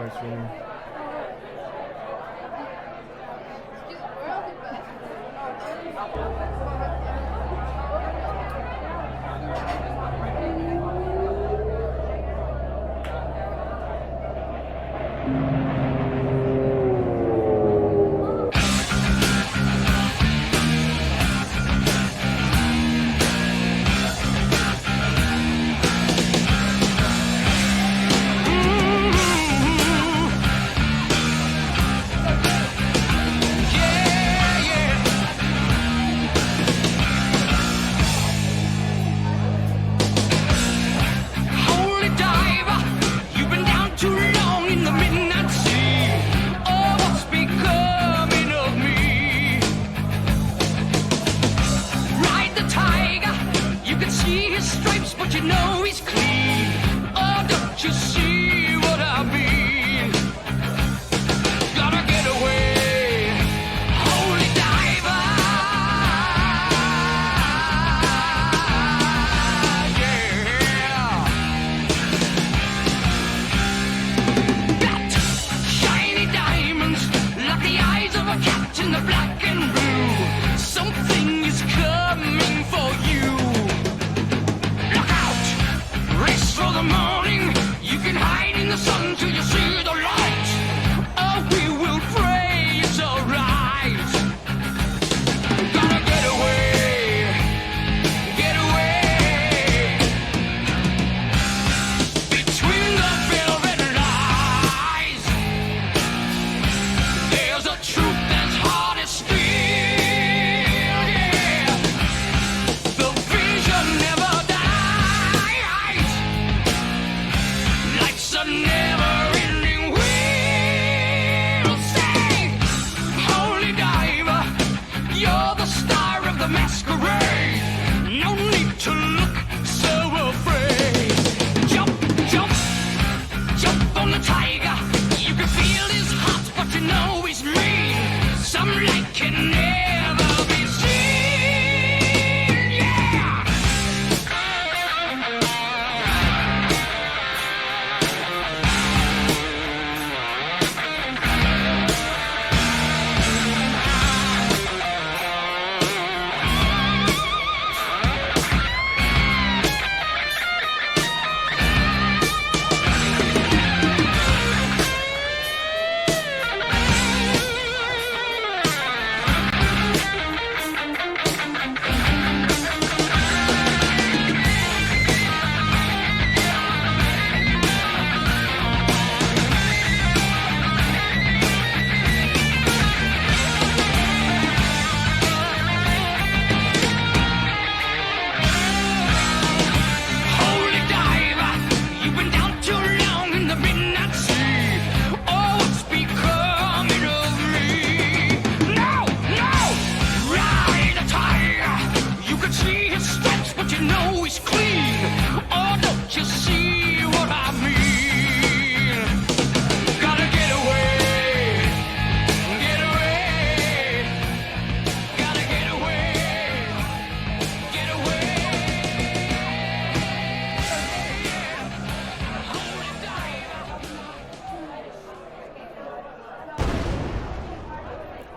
start streaming.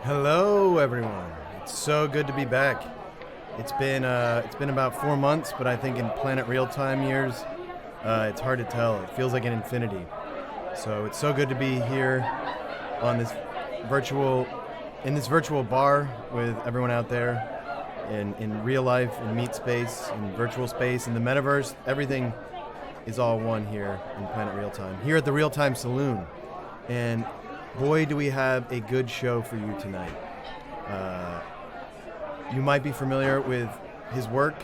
Hello, everyone. It's so good to be back. It's been about 4 months, but I think in Planet Real-Time years, it's hard to tell. It feels like an infinity. So it's so good to be here on this virtual bar with everyone out there in real life, in meet space, in virtual space, in the metaverse. Everything is all one here in Planet Real-Time, here at the Real-Time Saloon. And boy, do we have a good show for you tonight. You might be familiar with his work,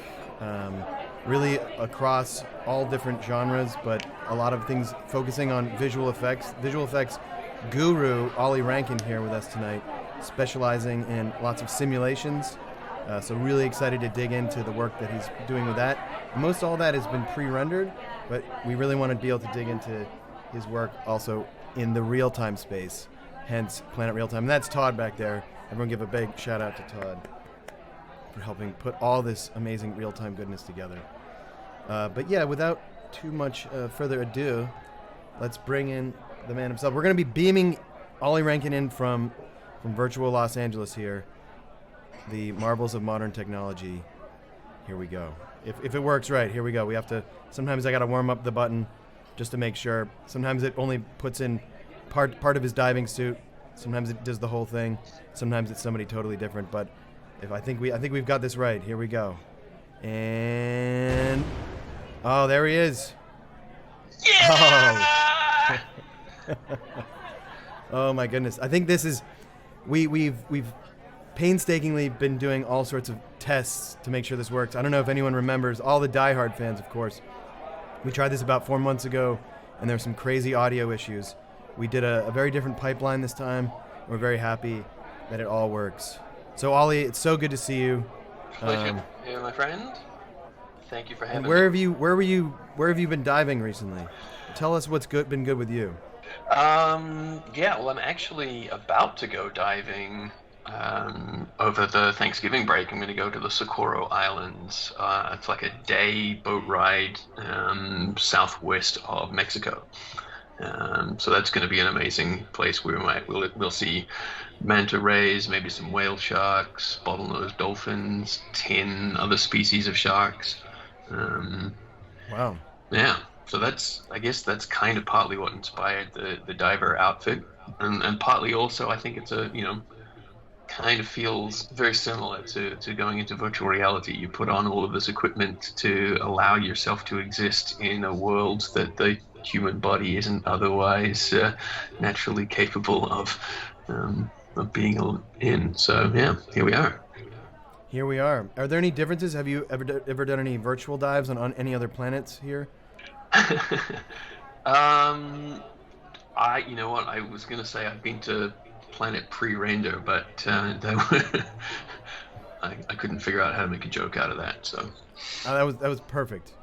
really across all different genres, but a lot of things focusing on visual effects. Visual effects guru Ollie Rankin here with us tonight, specializing in lots of simulations. So really excited to dig into the work that he's doing with that. Most all that has been pre-rendered, but we really want to be able to dig into his work also in the real-time space, hence Planet Real-Time. And that's Todd back there. Everyone give a big shout out to Todd for helping put all this amazing real-time goodness together. But yeah, without too much further ado, let's bring in the man himself. We're going to be beaming Ollie Rankin in from virtual Los Angeles here. The marvels of modern technology. Here we go. If it works right, here we go. We have to. Sometimes I got to warm up the button just to make sure. Sometimes it only puts in part of his diving suit. Sometimes it does the whole thing. Sometimes it's somebody totally different. But I think we've got this right. Here we go. And oh, there he is. Yeah! Oh. Oh my goodness. I think this is we've painstakingly been doing all sorts of tests to make sure this works. I don't know if anyone remembers, all the diehard fans, of course. We tried this about 4 months ago, and there were some crazy audio issues. We did a very different pipeline this time. We're very happy that it all works. So Ollie, it's so good to see you. Pleasure here, my friend. Thank you for having me. Where have you been diving recently? Tell us what's been good with you. Yeah, well, I'm actually about to go diving over the Thanksgiving break. I'm going to go to the Socorro Islands. It's like a day boat ride southwest of Mexico. So that's going to be an amazing place where we'll see manta rays, maybe some whale sharks, bottlenose dolphins, 10 other species of sharks. Wow. Yeah. So I guess that's kind of partly what inspired the diver outfit, and partly also I think it's kind of feels very similar to going into virtual reality. You put on all of this equipment to allow yourself to exist in a world that the human body isn't otherwise naturally capable of being in. So yeah, here we are. Here we are. Are there any differences? Have you ever done any virtual dives on any other planets here? You know what? I was gonna say I've been to planet pre-render, but I couldn't figure out how to make a joke out of that. So that was perfect.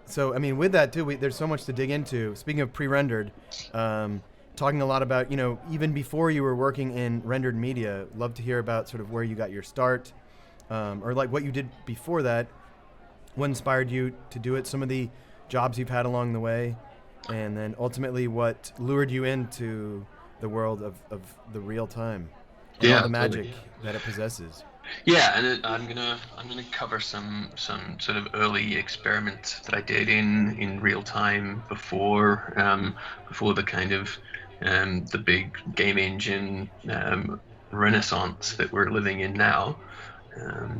So I mean, with that too, there's so much to dig into. Speaking of pre-rendered, talking a lot about even before you were working in rendered media. Love to hear about sort of where you got your start, or like what you did before that. What inspired you to do it? Some of the jobs you've had along the way, and then ultimately what lured you into the world of the real time and all the magic that it possesses. Yeah, and I'm gonna cover some sort of early experiments that I did in real time before the kind of the big game engine renaissance that we're living in now.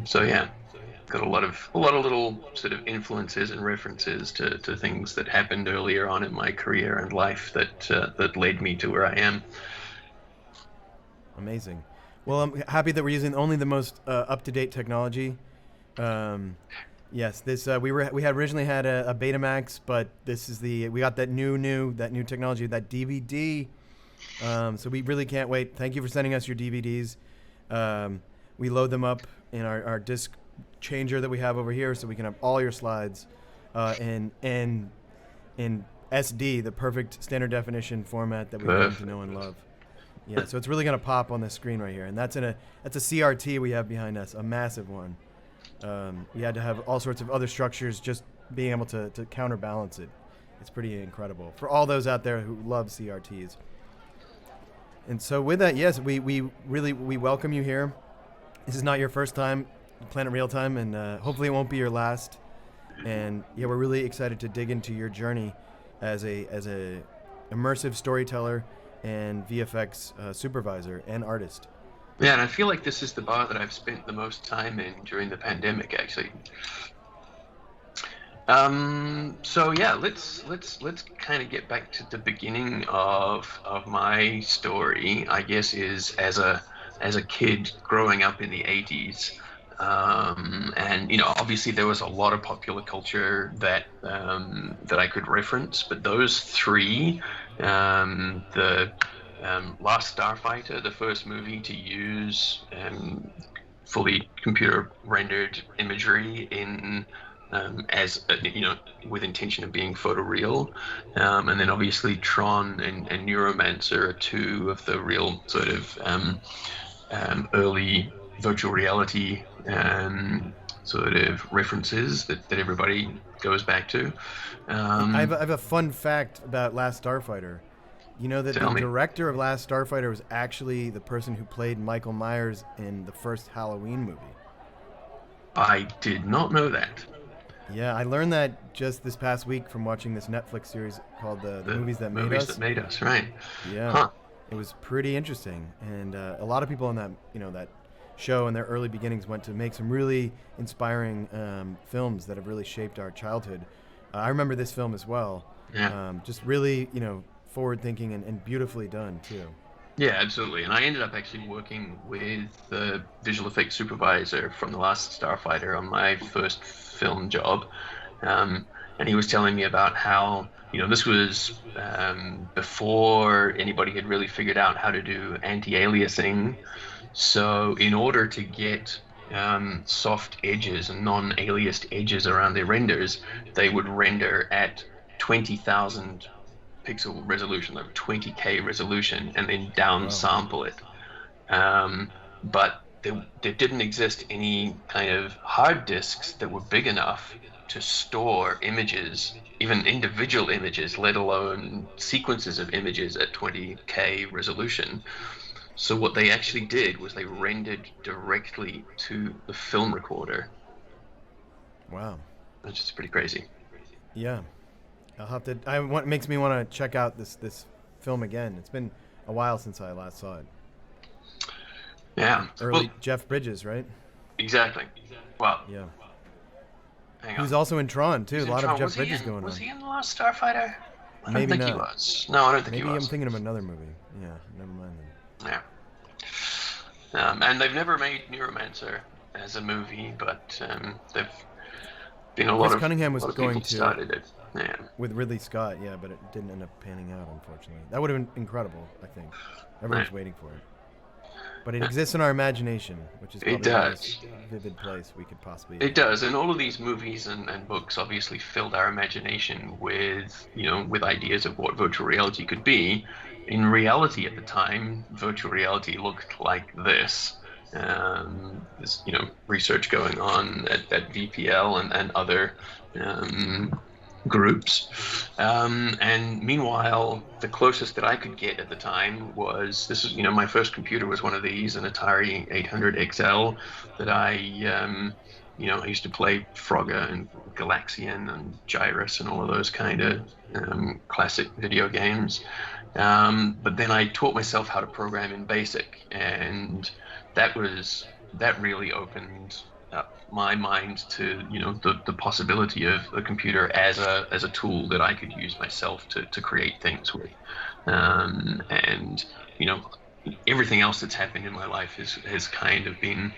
So yeah. Got a lot of little sort of influences and references to things that happened earlier on in my career and life that led me to where I am. Amazing. Well, I'm happy that we're using only the most up-to-date technology. Yes, this we had originally had a Betamax, but this is we got that new technology, that DVD. So we really can't wait. Thank you for sending us your DVDs. We load them up in our disc changer that we have over here, so we can have all your slides in SD, the perfect standard definition format that we've come to know and love. Yeah, so it's really gonna pop on the screen right here, and that's a CRT we have behind us, a massive one. We had to have all sorts of other structures just being able to counterbalance it. It's pretty incredible for all those out there who love CRTs. And so with that, yes, we welcome you here. This is not your first time Planet Real-Time, and hopefully it won't be your last. And yeah, we're really excited to dig into your journey as a immersive storyteller and VFX supervisor and artist. Yeah, and I feel like this is the bar that I've spent the most time in during the pandemic, actually. So yeah, let's kind of get back to the beginning of my story. I guess is as a kid growing up in the 80s. And obviously there was a lot of popular culture that I could reference, but those three, the Last Starfighter, the first movie to use fully computer rendered imagery in with intention of being photoreal, and then obviously Tron and Neuromancer are two of the real sort of early virtual reality sort of references that everybody goes back to. I have a fun fact about Last Starfighter. You know that the Tell me. director of Last Starfighter was actually the person who played Michael Myers in the first Halloween movie. I did not know that. Yeah, I learned that just this past week from watching this Netflix series called The Movies That Made Us. That made us, right? Yeah, Huh. it was pretty interesting, and a lot of people on that that show in their early beginnings went to make some really inspiring films that have really shaped our childhood. I remember this film as well. Yeah. Just really forward thinking and beautifully done too. Yeah, absolutely. And I ended up actually working with the visual effects supervisor from The Last Starfighter on my first film job. And he was telling me about how, this was before anybody had really figured out how to do anti-aliasing. So in order to get soft edges and non-aliased edges around their renders, they would render at 20,000 pixel resolution, like 20K resolution, and then downsample it. But there didn't exist any kind of hard disks that were big enough to store images, even individual images, let alone sequences of images at 20K resolution. So what they actually did was they rendered directly to the film recorder. Wow. Which is pretty crazy. Yeah. I'll have to. Makes me want to check out this film again. It's been a while since I last saw it. Yeah. Early Jeff Bridges, right? Exactly. Well. Yeah. Hang He was on. also in Tron too. A lot of Jeff Was Bridges going on. Was he in The Last Starfighter? I Maybe don't think he not. was. No, I don't think Maybe he was. I'm thinking of another movie. Yeah. Never mind then. Yeah. And they've never made Neuromancer as a movie, but they've been a lot of Cunningham was people going to started it. Yeah. with Ridley Scott, yeah, but it didn't end up panning out, unfortunately. That would have been incredible, I think. Everyone's waiting for it. But it exists in our imagination, which is probably the most vivid place we could possibly. It does, and all of these movies and books obviously filled our imagination with, with ideas of what virtual reality could be. In reality at the time, virtual reality looked like this. There's, research going on at VPL and other groups. And meanwhile, the closest that I could get at the time was, my first computer was one of these, an Atari 800 XL that I used to play Frogger and Galaxian and Gyrus and all of those kind of classic video games. But then I taught myself how to program in BASIC, and that really opened up my mind to the possibility of a computer as a tool that I could use myself to create things with, and everything else that's happened in my life has kind of been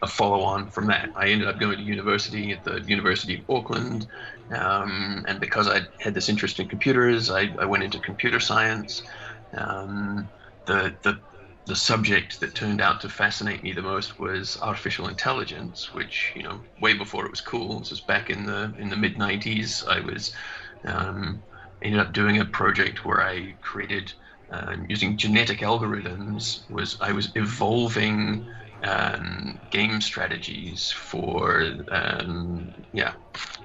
a follow-on from that. I ended up going to university at the University of Auckland, and because I had this interest in computers, I went into computer science. The subject that turned out to fascinate me the most was artificial intelligence, which way before it was cool. This was back in the mid '90s. I was ended up doing a project where I created using genetic algorithms. I was evolving game strategies for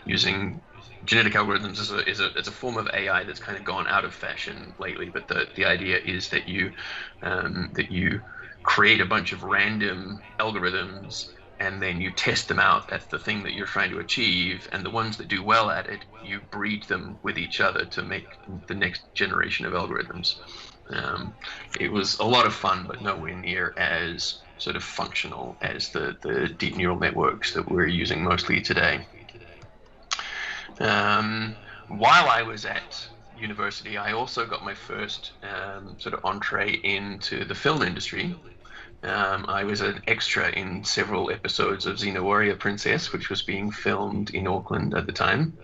using genetic algorithms is a form of AI that's kind of gone out of fashion lately. But the idea is that you create a bunch of random algorithms and then you test them out at the thing that you're trying to achieve, and the ones that do well at it, you breed them with each other to make the next generation of algorithms. It was a lot of fun, but nowhere near as sort of functional as the deep neural networks that we're using mostly today. While I was at university, I also got my first sort of entree into the film industry. I was an extra in several episodes of Xena Warrior Princess, which was being filmed in Auckland at the time.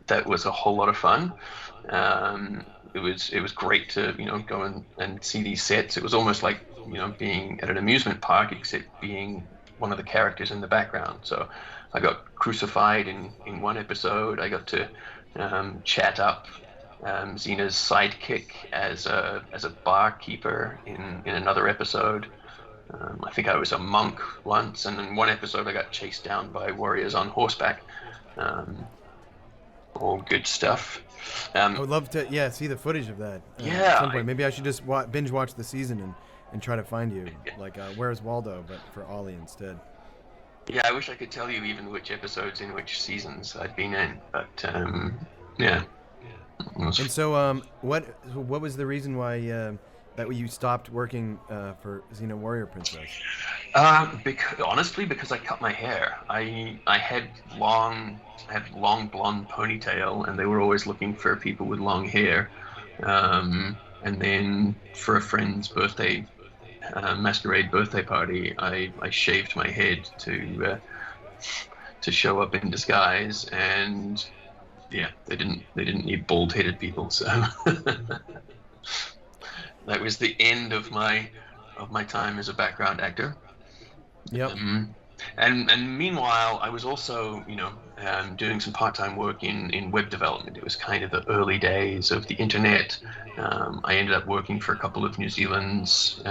That was a whole lot of fun. It was great to go and see these sets. It was almost like being at an amusement park, except being one of the characters in the background. So I got crucified in one episode. I got to chat up Xena's sidekick as a barkeeper in another episode. I think I was a monk once, and in one episode I got chased down by warriors on horseback. Um, all good stuff. I would love to, see the footage of that at Yeah, some point. Maybe I should just binge watch the season and try to find you, like Where's Waldo, but for Ollie instead. yeah, I wish I could tell you even which episodes in which seasons I'd been in, but yeah. And so, what was the reason why that you stopped working for Xena Warrior Princess? Honestly, because I cut my hair. I had long blonde ponytail, and they were always looking for people with long hair. And then for a friend's birthday, masquerade birthday party, I shaved my head to show up in disguise, and yeah, they didn't need bald-headed people, so that was the end of my time as a background actor. Yep. And meanwhile, I was also, doing some part-time work in web development. It was kind of the early days of the internet. I ended up working for a couple of New Zealand's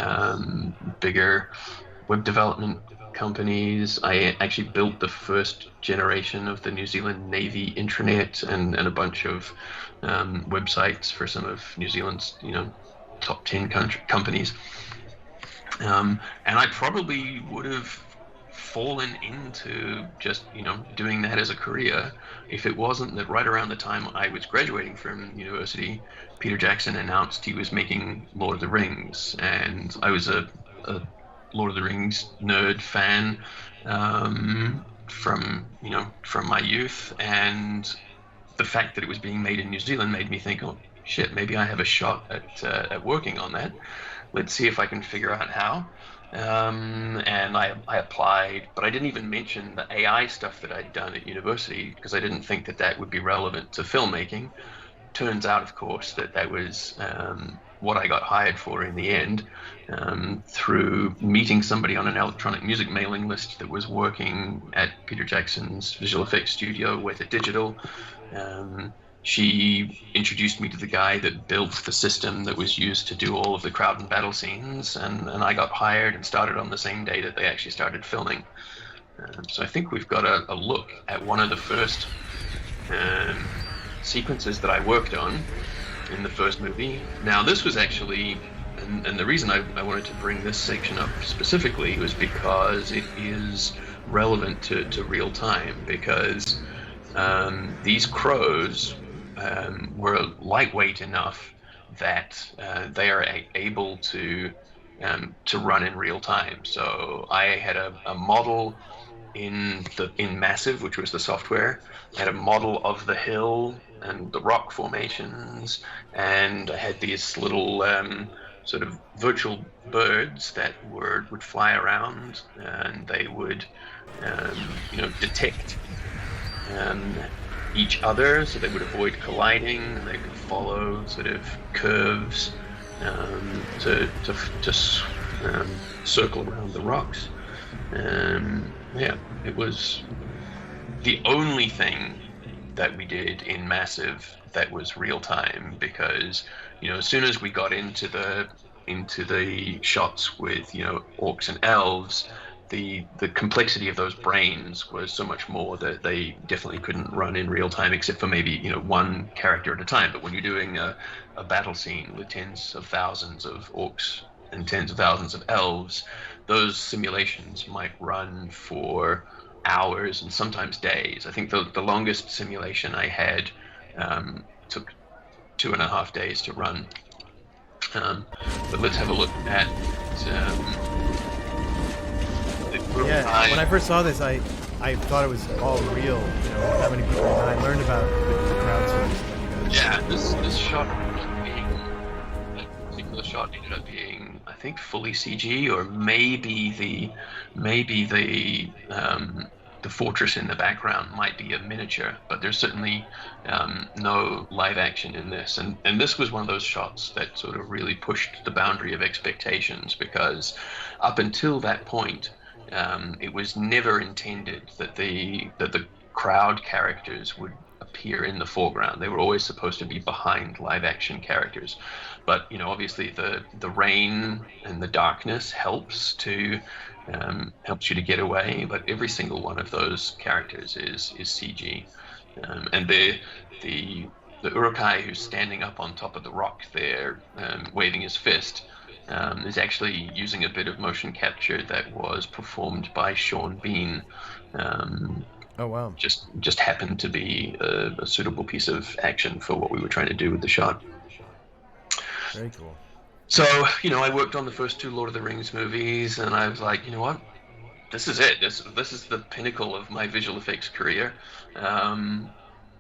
bigger web development companies. I actually built the first generation of the New Zealand Navy intranet and a bunch of websites for some of New Zealand's, top 10 companies. And I probably would have fallen into just, doing that as a career if it wasn't that right around the time I was graduating from university, Peter Jackson announced he was making Lord of the Rings, and I was a Lord of the Rings nerd fan from my youth, and the fact that it was being made in New Zealand made me think, oh shit, maybe I have a shot at working on that. Let's see if I can figure out how. And I applied, but I didn't even mention the AI stuff that I'd done at university because I didn't think that would be relevant to filmmaking. Turns out, of course, that was what I got hired for in the end, through meeting somebody on an electronic music mailing list that was working at Peter Jackson's visual effects studio, WETA Digital. She introduced me to the guy that built the system that was used to do all of the crowd and battle scenes, and I got hired and started on the same day that they actually started filming. So I think we've got a look at one of the first sequences that I worked on in the first movie. Now this was actually, and the reason I wanted to bring this section up specifically was because it is relevant to real time, because these crows were lightweight enough that they are able to run in real time. So I had a model in Massive, which was the software. I had a model of the hill and the rock formations, and I had these little sort of virtual birds that would fly around, and they would detect each other, so they would avoid colliding, and they could follow sort of curves to circle around the rocks. It was the only thing that we did in Massive that was real time, because as soon as we got into the shots with orcs and elves, the complexity of those brains was so much more that they definitely couldn't run in real time, except for maybe one character at a time. But when you're doing a battle scene with tens of thousands of orcs and tens of thousands of elves, those simulations might run for hours and sometimes days. I think the longest simulation I had took 2.5 days to run. But let's have a look at when I first saw this, I thought it was all real. That many people. And I learned about the crowdsourcing. Yeah, this shot that particular shot ended up being, I think, fully CG, or maybe the fortress in the background might be a miniature, but there's certainly no live action in this. And this was one of those shots that sort of really pushed the boundary of expectations, because up until that point, it was never intended that the crowd characters would appear in the foreground. They were always supposed to be behind live action characters. But obviously the rain and the darkness helps you to get away. But every single one of those characters is CG, and the Urukai who's standing up on top of the rock there, waving his fist, is actually using a bit of motion capture that was performed by Sean Bean. Oh wow! Just happened to be a suitable piece of action for what we were trying to do with the shot. Very cool. So, I worked on the first 2 Lord of the Rings movies, and I was like, you know what? This is it. This is the pinnacle of my visual effects career. I'm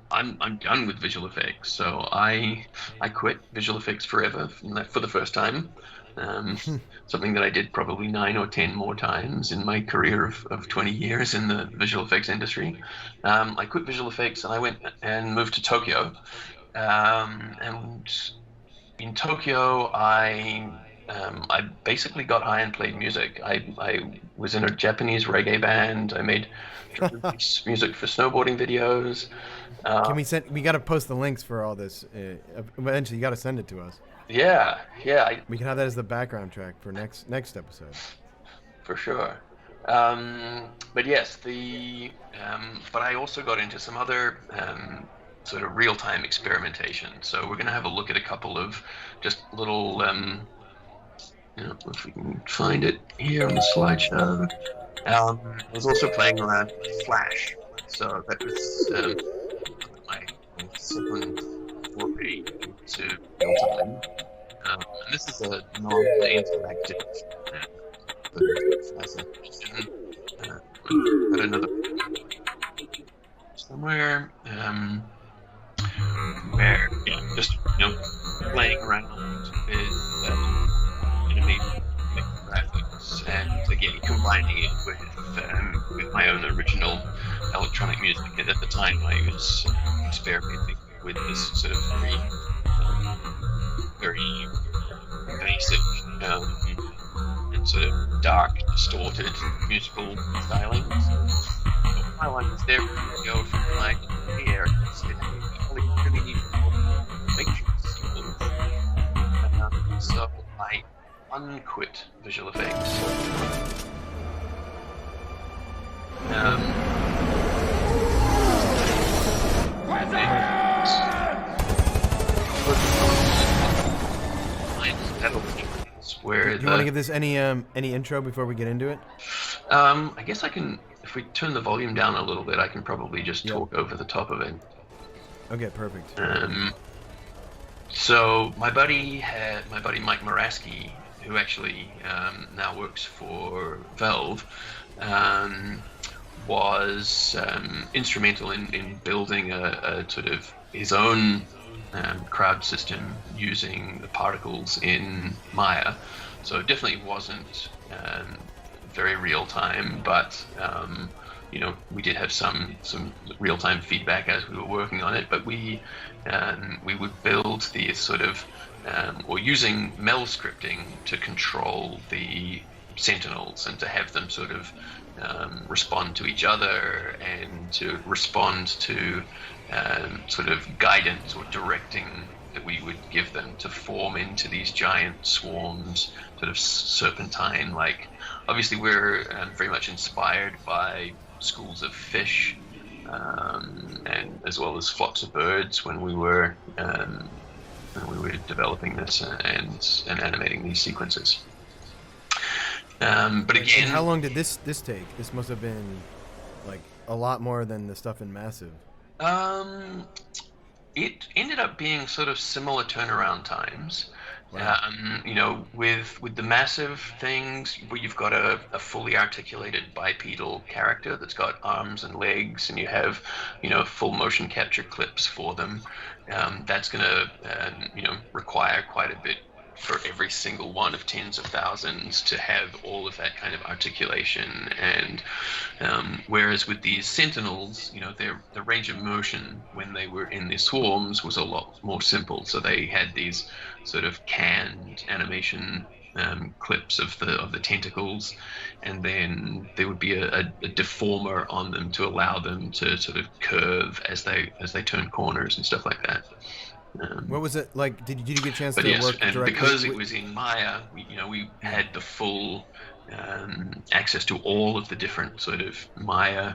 done with visual effects. So I quit visual effects forever for the first time. Something that I did probably 9 or 10 more times in my career of 20 years in the visual effects industry. I quit visual effects and I went and moved to Tokyo. And in Tokyo, I basically got high and played music. I was in a Japanese reggae band. I made music for snowboarding videos. We got to post the links for all this. Eventually, you got to send it to us. Yeah. We can have that as the background track for next episode. For sure. But yes, but I also got into some other sort of real-time experimentation. So we're going to have a look at a couple of just little, if we can find it here on the slideshow. I was also playing around with Flash. So that was my second foray into real-time. And this is a non-interactive got another somewhere where just playing around with animated graphics and again combining it with my own original electronic music. And at the time I was experimenting with this sort of very basic and sort of dark, distorted musical stylings. So while I was there, from my hair, really need to make sure. So I unquit visual effects. Where you want to give this any intro before we get into it? I guess I can. If we turn the volume down a little bit, I can probably just talk over the top of it. Okay, perfect. So my buddy Mike Moraski, who actually now works for Valve, was instrumental in building a sort of his own crowd system using the particles in Maya. So it definitely wasn't very real time, but we did have some real time feedback as we were working on it. But we would build these sort of or using Mel scripting to control the sentinels and to have them sort of respond to each other and to respond to sort of guidance or directing that we would give them to form into these giant swarms, sort of serpentine. Like, obviously, we're very much inspired by schools of fish, and as well as flocks of birds when we were developing this and animating these sequences. But again, and how long did this take? This must have been like a lot more than the stuff in Massive. It ended up being sort of similar turnaround times. Wow. With the Massive things where you've got a fully articulated bipedal character that's got arms and legs, and you have, full motion capture clips for them. That's going to, require quite a bit for every single one of tens of thousands to have all of that kind of articulation. And whereas with these sentinels, the range of motion when they were in their swarms was a lot more simple. So they had these sort of canned animation clips of the tentacles, and then there would be a deformer on them to allow them to sort of curve as they turn corners and stuff like that. What was it like? Did you get a chance But to yes, work and directly because it with? was in Maya, we Yeah. had the full access to all of the different sort of Maya.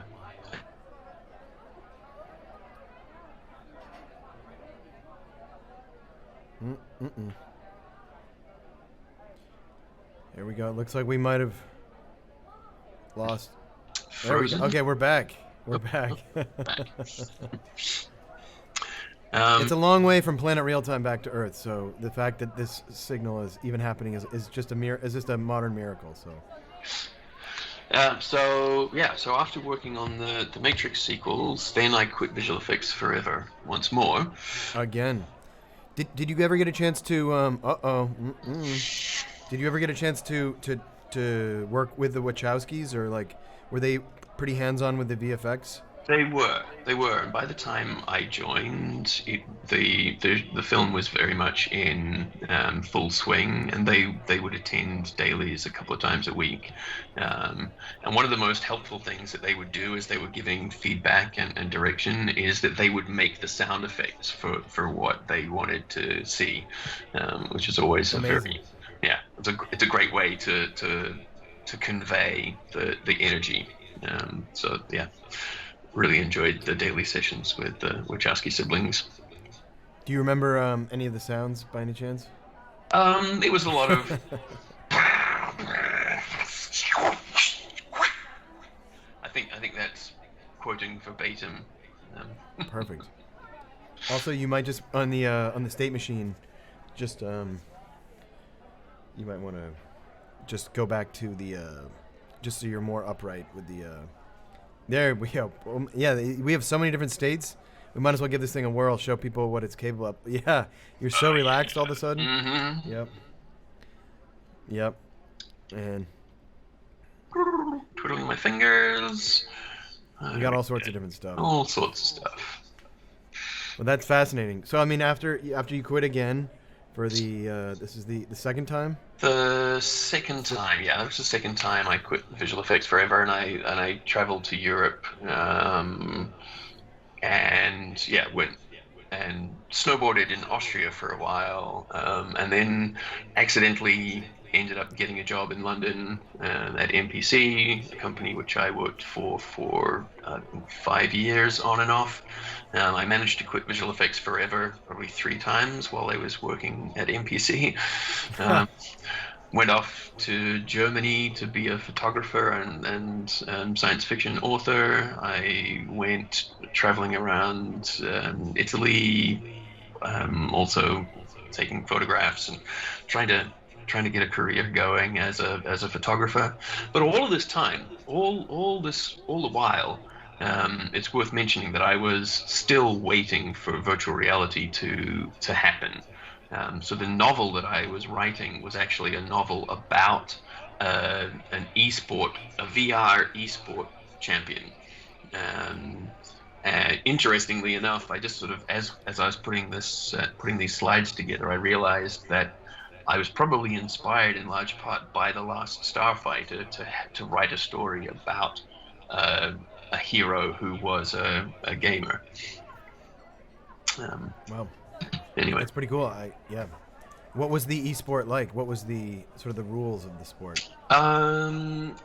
Mm-mm. There we go. It looks like we might have lost. There we go. Frozen. Okay, we're back. We're Oh, back. back. It's a long way from planet real time back to Earth, so the fact that this signal is even happening is just a modern miracle. So so after working on the Matrix sequels, then I quit visual effects forever once more. again, did you ever get a chance to Did you ever get a chance to work with the Wachowskis, or like were they pretty hands on with the VFX? They were, and by the time I joined, the film was very much in full swing, and they would attend dailies a couple of times a week. And one of the most helpful things that they would do as they were giving feedback and direction is that they would make the sound effects for what they wanted to see, which is always a Amazing. very it's a great way to convey the energy. So yeah, really enjoyed the daily sessions with the Wachowski siblings. Do you remember any of the sounds by any chance? It was a lot of. I think that's quoting verbatim. Perfect. Also, you might just on the state machine, just you might want to just go back to the just so you're more upright with the. There we go. Yeah, we have so many different states. We might as well give this thing a whirl, show people what it's capable of. Yeah, you're so relaxed all of a sudden. Mm-hmm. Yep. Yep. And Twiddling my fingers. we got all sorts of different stuff. All sorts of stuff. Well, that's fascinating. So, I mean, after you quit again for the this is the second time. The second time, yeah, that was the second time I quit visual effects forever, and I traveled to Europe, and yeah, went and snowboarded in Austria for a while, and then accidentally ended up getting a job in London at MPC, a company which I worked for 5 years on and off. I managed to quit visual effects forever, probably 3 times while I was working at MPC. Went off to Germany to be a photographer and science fiction author. I went traveling around Italy, also taking photographs and trying to get a career going as a photographer. But all of this time, all the while, it's worth mentioning that I was still waiting for virtual reality to happen. So the novel that I was writing was actually a novel about an esport, a VR esport champion. Interestingly enough, I just sort of, as I was putting these slides together, I realized that I was probably inspired in large part by The Last Starfighter to write a story about a hero who was a gamer. Wow. Anyway, That's pretty cool. Yeah. What was the esport like? What was the sort of the rules of the sport?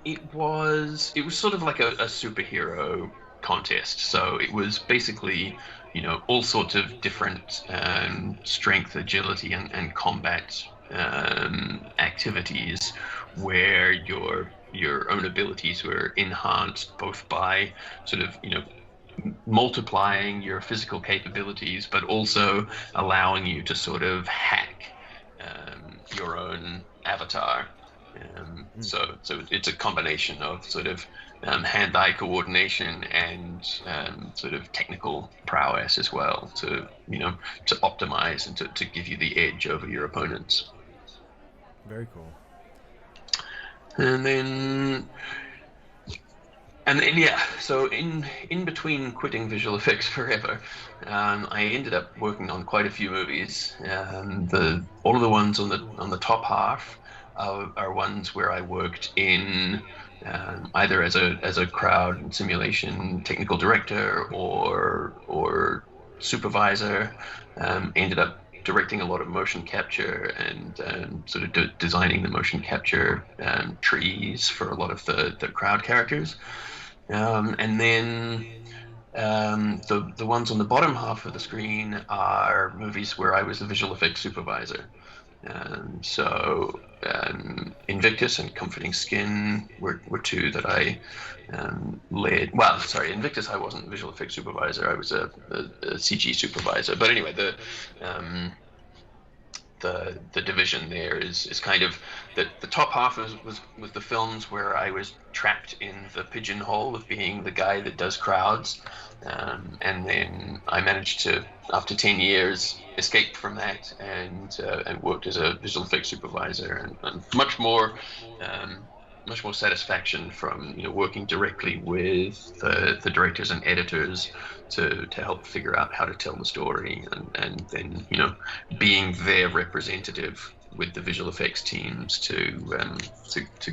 it was sort of like a superhero contest. So it was basically, all sorts of different strength, agility, and combat activities where your own abilities were enhanced both by sort of multiplying your physical capabilities, but also allowing you to sort of hack your own avatar. So it's a combination of sort of hand-eye coordination and sort of technical prowess as well to optimize and to give you the edge over your opponents. Very cool. And then yeah, so in between quitting visual effects forever, I ended up working on quite a few movies. All of the ones on the top half are ones where I worked in either as a crowd simulation technical director or supervisor. Ended up directing a lot of motion capture and sort of designing the motion capture trees for a lot of the crowd characters. And then the ones on the bottom half of the screen are movies where I was the visual effects supervisor. So Invictus and Comforting Skin were two that I led. Well, sorry, Invictus I wasn't visual effects supervisor. I was a CG supervisor. But anyway, um, the division there is kind of the top half was the films where I was trapped in the pigeonhole of being the guy that does crowds, and then I managed to, after 10 years, escape from that and worked as a visual effects supervisor, and much more satisfaction from working directly with the directors and editors to help figure out how to tell the story, and then being their representative with the visual effects teams to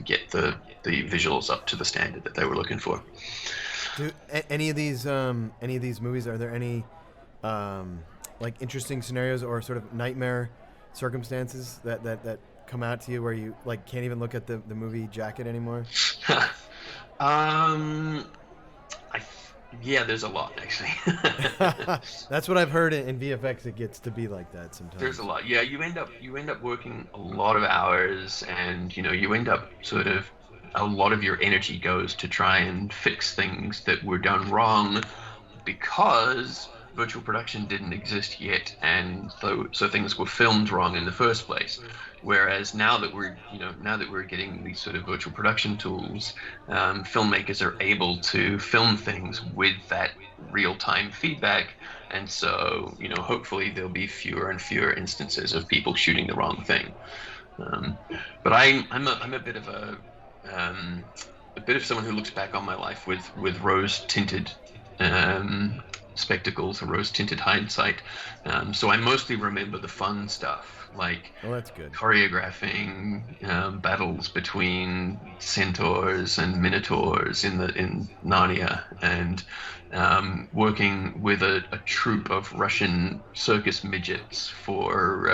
get the visuals up to the standard that they were looking for. Do any of these movies, are there any like interesting scenarios or sort of nightmare circumstances that come out to you where you like can't even look at the movie jacket anymore? Yeah, there's a lot actually. That's what I've heard in VFX. It gets to be like that sometimes. There's a lot. Yeah, you end up working a lot of hours, and you end up sort of, a lot of your energy goes to try and fix things that were done wrong because virtual production didn't exist yet, and so things were filmed wrong in the first place. Whereas now that we're getting these sort of virtual production tools, filmmakers are able to film things with that real-time feedback, and so hopefully there'll be fewer and fewer instances of people shooting the wrong thing. But I'm a bit of someone who looks back on my life with rose-tinted spectacles, or rose-tinted hindsight. So I mostly remember the fun stuff, like that's good. Choreographing battles between centaurs and minotaurs in Narnia, and working with a troupe of Russian circus midgets for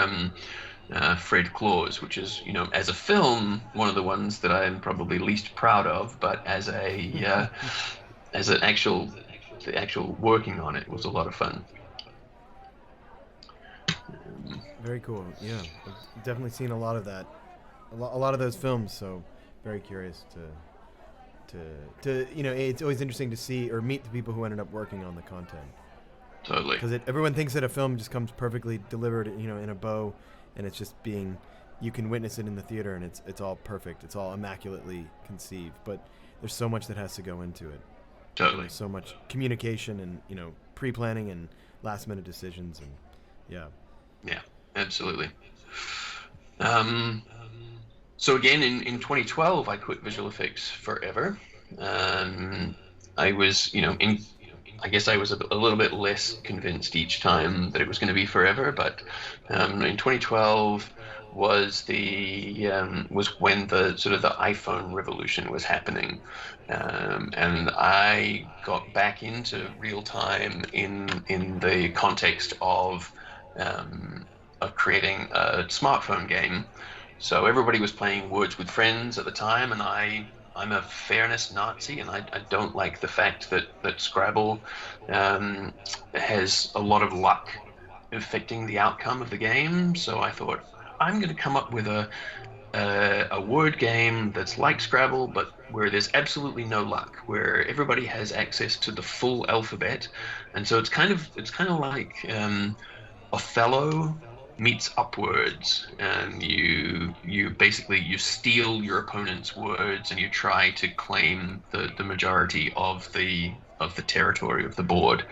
Fred Claus, which is, as a film, one of the ones that I'm probably least proud of, but as the actual working on it was a lot of fun. Very cool. Yeah, I've definitely seen a lot of that, a lot of those films. So very curious to it's always interesting to see or meet the people who ended up working on the content. Totally. Because everyone thinks that a film just comes perfectly delivered, in a bow, and it's just you can witness it in the theater, and it's all perfect. It's all immaculately conceived. But there's so much that has to go into it. Totally. There's so much communication and pre-planning and last-minute decisions, and yeah. Yeah, absolutely. So again, in 2012, I quit visual effects forever. I was, I guess I was a little bit less convinced each time that it was going to be forever. But in 2012 was when the sort of the iPhone revolution was happening, and I got back into real time in the context of creating a smartphone game. So everybody was playing Words with Friends at the time, and I'm a fairness Nazi, and I don't like the fact that Scrabble has a lot of luck affecting the outcome of the game. So I thought, I'm going to come up with a word game that's like Scrabble, but where there's absolutely no luck, where everybody has access to the full alphabet, and so it's kind of like Othello meets Upwards, and you basically steal your opponent's words and you try to claim the majority of the territory of the board.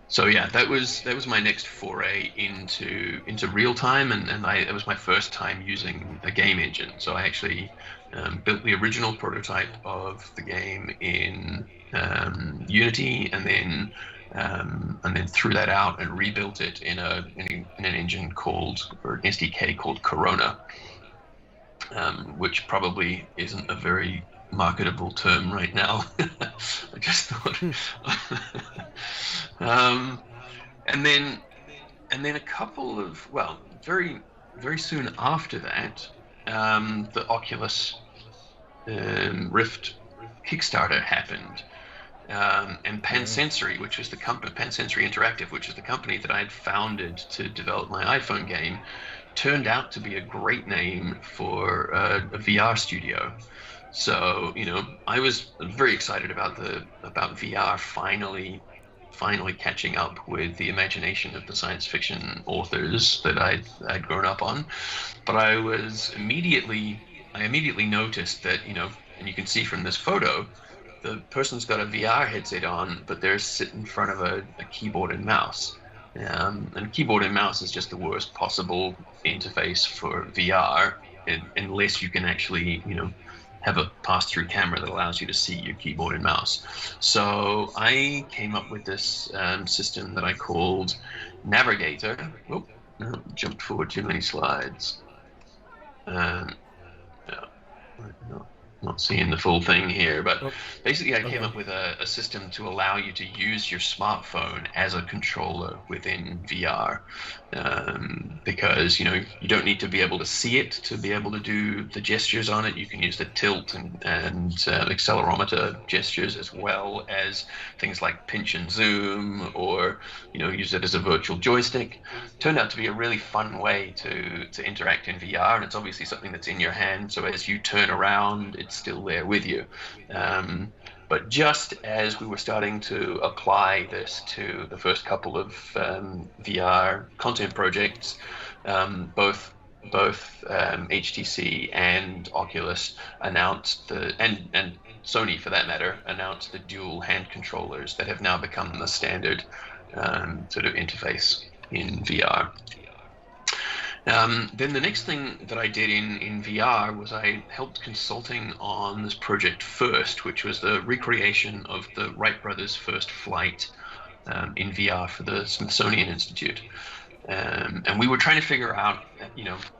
So yeah, that was my next foray into real time, and it was my first time using a game engine. So I actually built the original prototype of the game in Unity, and then and then threw that out and rebuilt it in an engine called, or an SDK called Corona, which probably isn't a very marketable term right now. I just thought, and then a couple of, well, very soon after that, the Oculus Rift Kickstarter happened. And Pansensory, which was the company, Pansensory Interactive, which is the company that I had founded to develop my iPhone game, turned out to be a great name for a VR studio. So, I was very excited about VR finally catching up with the imagination of the science fiction authors that I'd grown up on. But I immediately noticed that, and you can see from this photo, the person's got a VR headset on, but they're sitting in front of a keyboard and mouse. And keyboard and mouse is just the worst possible interface for VR, unless you can actually, have a pass-through camera that allows you to see your keyboard and mouse. So I came up with this system that I called Navigator. Oh, no, jumped forward too many slides. No, not seeing the full thing here, but basically I came up with a system to allow you to use your smartphone as a controller within VR, because you don't need to be able to see it to be able to do the gestures on it. You can use the tilt and accelerometer gestures, as well as things like pinch and zoom, or use it as a virtual joystick. Turned out to be a really fun way to interact in VR, and it's obviously something that's in your hand, so as you turn around, it's still there with you. But just as we were starting to apply this to the first couple of VR content projects, both HTC and Oculus announced and Sony for that matter announced the dual hand controllers that have now become the standard sort of interface in VR. Then the next thing that I did in VR was I helped consulting on this project FIRST, which was the recreation of the Wright brothers' first flight in VR for the Smithsonian Institute. And we were trying to figure out,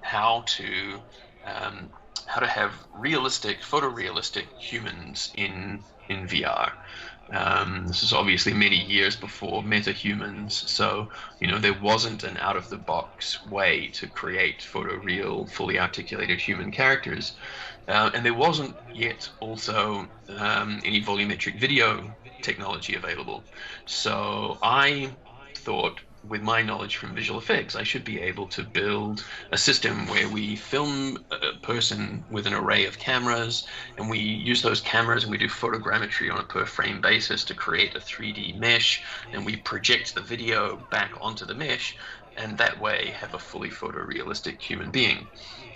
how to have photorealistic humans in VR. This is obviously many years before MetaHumans, so there wasn't an out-of-the-box way to create photoreal, fully articulated human characters, and there wasn't yet also any volumetric video technology available. So I thought, with my knowledge from visual effects, I should be able to build a system where we film a person with an array of cameras, and we use those cameras and we do photogrammetry on a per frame basis to create a 3D mesh, and we project the video back onto the mesh, and that way have a fully photorealistic human being.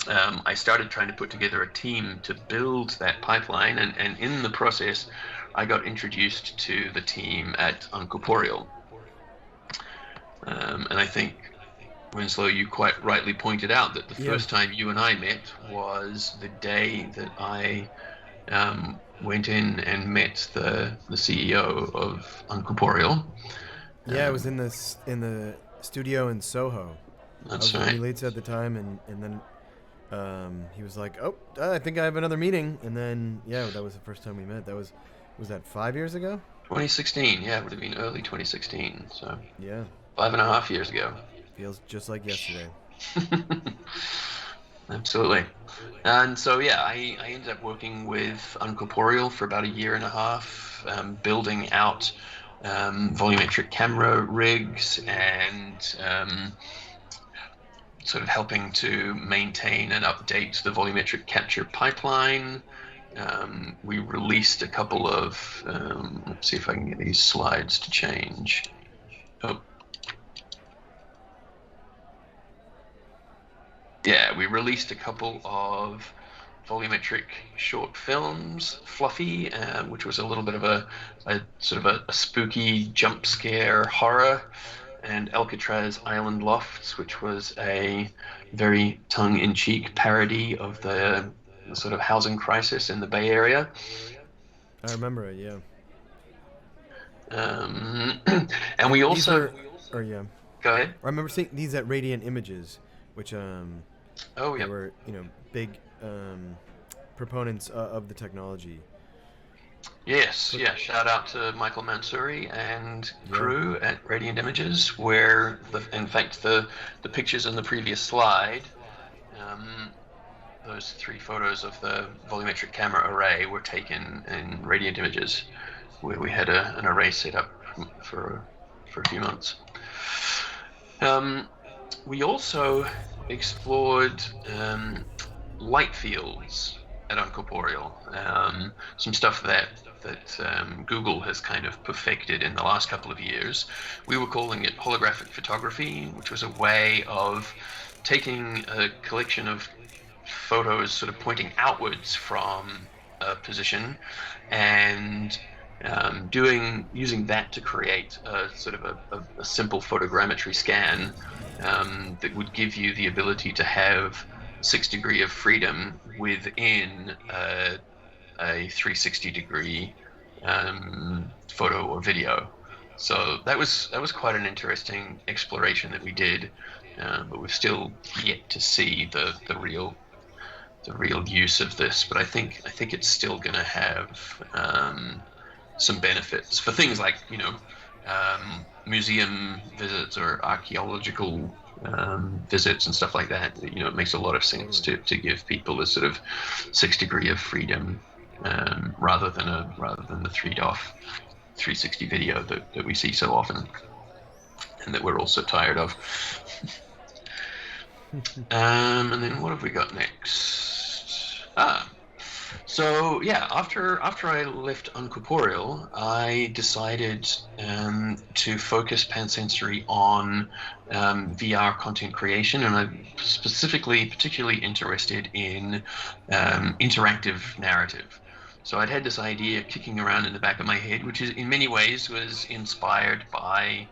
I started trying to put together a team to build that pipeline, and in the process, I got introduced to the team at Uncorporeal. And I think, Winslow, you quite rightly pointed out that the first time you and I met was the day that I went in and met the CEO of Uncorporeal. Yeah, it was in the studio in Soho. That's I was right. really late at the time, and then he was like, "Oh, I think I have another meeting." And then that was the first time we met. Was that 5 years ago? 2016. Yeah, it would have been early 2016. So Yeah. 5.5 years ago. Feels just like yesterday. Absolutely. And so, I ended up working with Uncorporeal for about a year and a half, building out volumetric camera rigs and sort of helping to maintain and update the volumetric capture pipeline. We released a couple of, let's see if I can get these slides to change. Oh. Yeah, we released a couple of volumetric short films, Fluffy, which was a little bit of a sort of a spooky jump scare horror, and Alcatraz Island Lofts, which was a very tongue-in-cheek parody of the sort of housing crisis in the Bay Area. I remember it, yeah. Um, and we These also were, or yeah, go ahead. I remember seeing these at Radiant Images, which Oh, they yeah. were big proponents of the technology. Yes, But yeah. Shout out to Michael Mansouri and yeah, crew at Radiant Images, where in fact, the pictures in the previous slide, um, those three photos of the volumetric camera array were taken in Radiant Images, where we had an array set up for a few months. We also explored light fields at Uncorporeal. Some stuff that Google has kind of perfected in the last couple of years. We were calling it holographic photography, which was a way of taking a collection of photos sort of pointing outwards from a position and using that to create a sort of a simple photogrammetry scan that would give you the ability to have 6 degree of freedom within a 360-degree photo or video. So that was quite an interesting exploration that we did, but we've still yet to see the real use of this. But I think it's still going to have some benefits for things like museum visits or archaeological visits and stuff like that. It makes a lot of sense totally. to give people a sort of 6 degree of freedom rather than the 3 DOF 360 video that we see so often and that we're all so tired of. And then what have we got next? So yeah, after I left Uncorporeal, I decided to focus Pansensory on VR content creation, and I'm particularly interested in interactive narrative. So I'd had this idea kicking around in the back of my head, which is in many ways was inspired by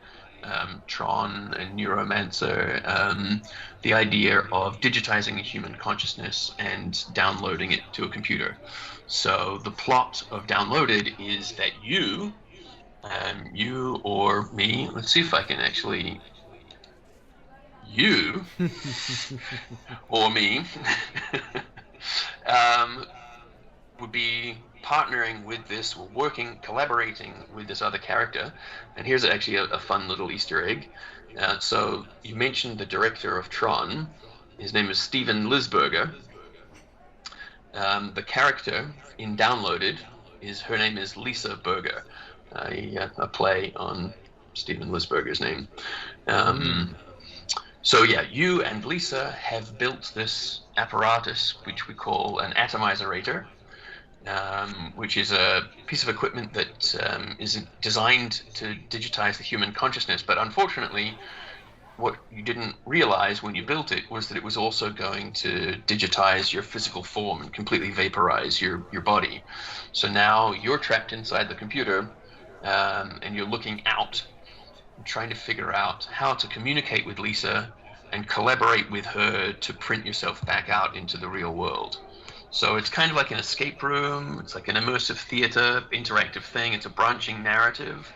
Tron and Neuromancer, the idea of digitizing a human consciousness and downloading it to a computer. So the plot of Downloaded is that you or me, let's see if I can actually, you or me, um, would be partnering with this, or collaborating with this other character. And here's actually a fun little Easter egg. So you mentioned the director of Tron. His name is Steven Lisberger. The character in Downloaded her name is Lisa Berger, a play on Steven Lisberger's name. So yeah, you and Lisa have built this apparatus, which we call an atomizerator, which is a piece of equipment that is designed to digitize the human consciousness. But unfortunately, what you didn't realize when you built it was that it was also going to digitize your physical form and completely vaporize your body. So now you're trapped inside the computer, and you're looking out, trying to figure out how to communicate with Lisa and collaborate with her to print yourself back out into the real world. So it's kind of like an escape room. It's like an immersive theater, interactive thing. It's a branching narrative.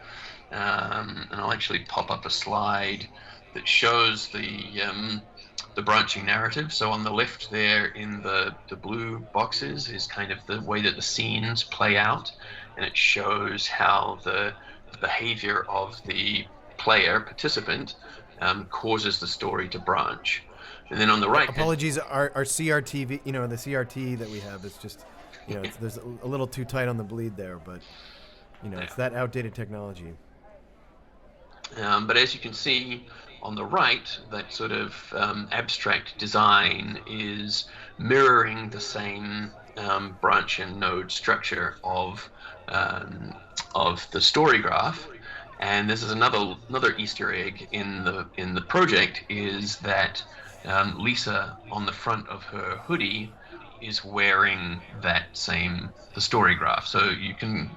And I'll actually pop up a slide that shows the branching narrative. So on the left there in the blue boxes is kind of the way that the scenes play out. And it shows how the behavior of the participant, causes the story to branch. And then on the right hand, Apologies, our CRT, the CRT that we have is just, there's a little too tight on the bleed there, but it's that outdated technology. But as you can see on the right, that sort of abstract design is mirroring the same branch and node structure of the story graph. And this is another Easter egg in the project, is that Lisa on the front of her hoodie is wearing the story graph. So you can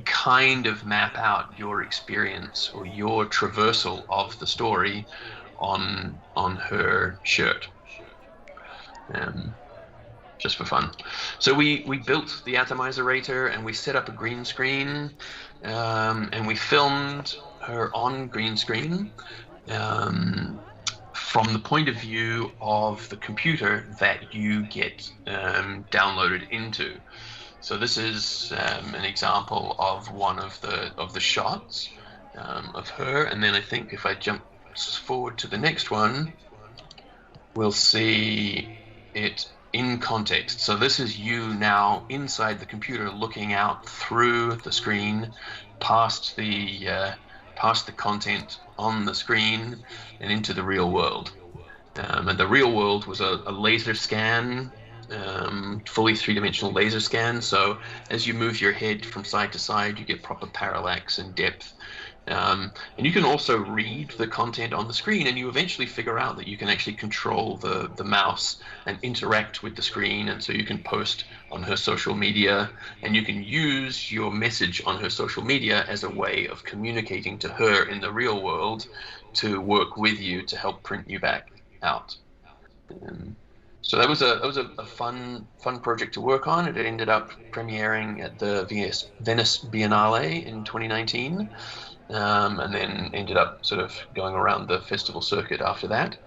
kind of map out your experience or your traversal of the story on her shirt. Just for fun. So we built the atomizerator and we set up a green screen. and we filmed her on green screen from the point of view of the computer that you get downloaded into. So this is an example of one of the shots of her, and then I think if I jump forward to the next one, we'll see it in context. So this is you now inside the computer, looking out through the screen, past the content on the screen, and into the real world. And the real world was a laser scan, fully three-dimensional laser scan. So as you move your head from side to side, you get proper parallax and depth. And you can also read the content on the screen, and you eventually figure out that you can actually control the mouse and interact with the screen. And so you can post on her social media, and you can use your message on her social media as a way of communicating to her in the real world to work with you to help print you back out. So that was a fun project to work on. It ended up premiering at the Venice Biennale in 2019. And then ended up sort of going around the festival circuit after that.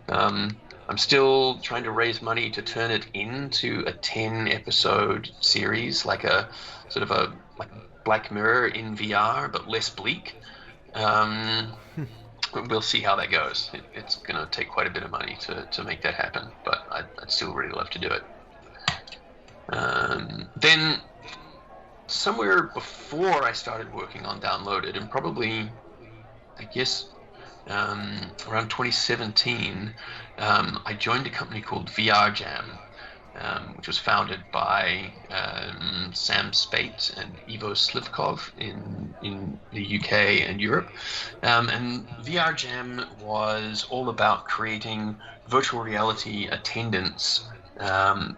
I'm still trying to raise money to turn it into a 10-episode series, like a sort of a like Black Mirror in VR, but less bleak. We'll see how that goes. It's going to take quite a bit of money to make that happen, but I'd still really love to do it. Then somewhere before I started working on Downloaded, and probably, I guess, around 2017, I joined a company called VR Jam, which was founded by Sam Spate and Ivo Slivkov in the UK and Europe. And VR Jam was all about creating virtual reality attendance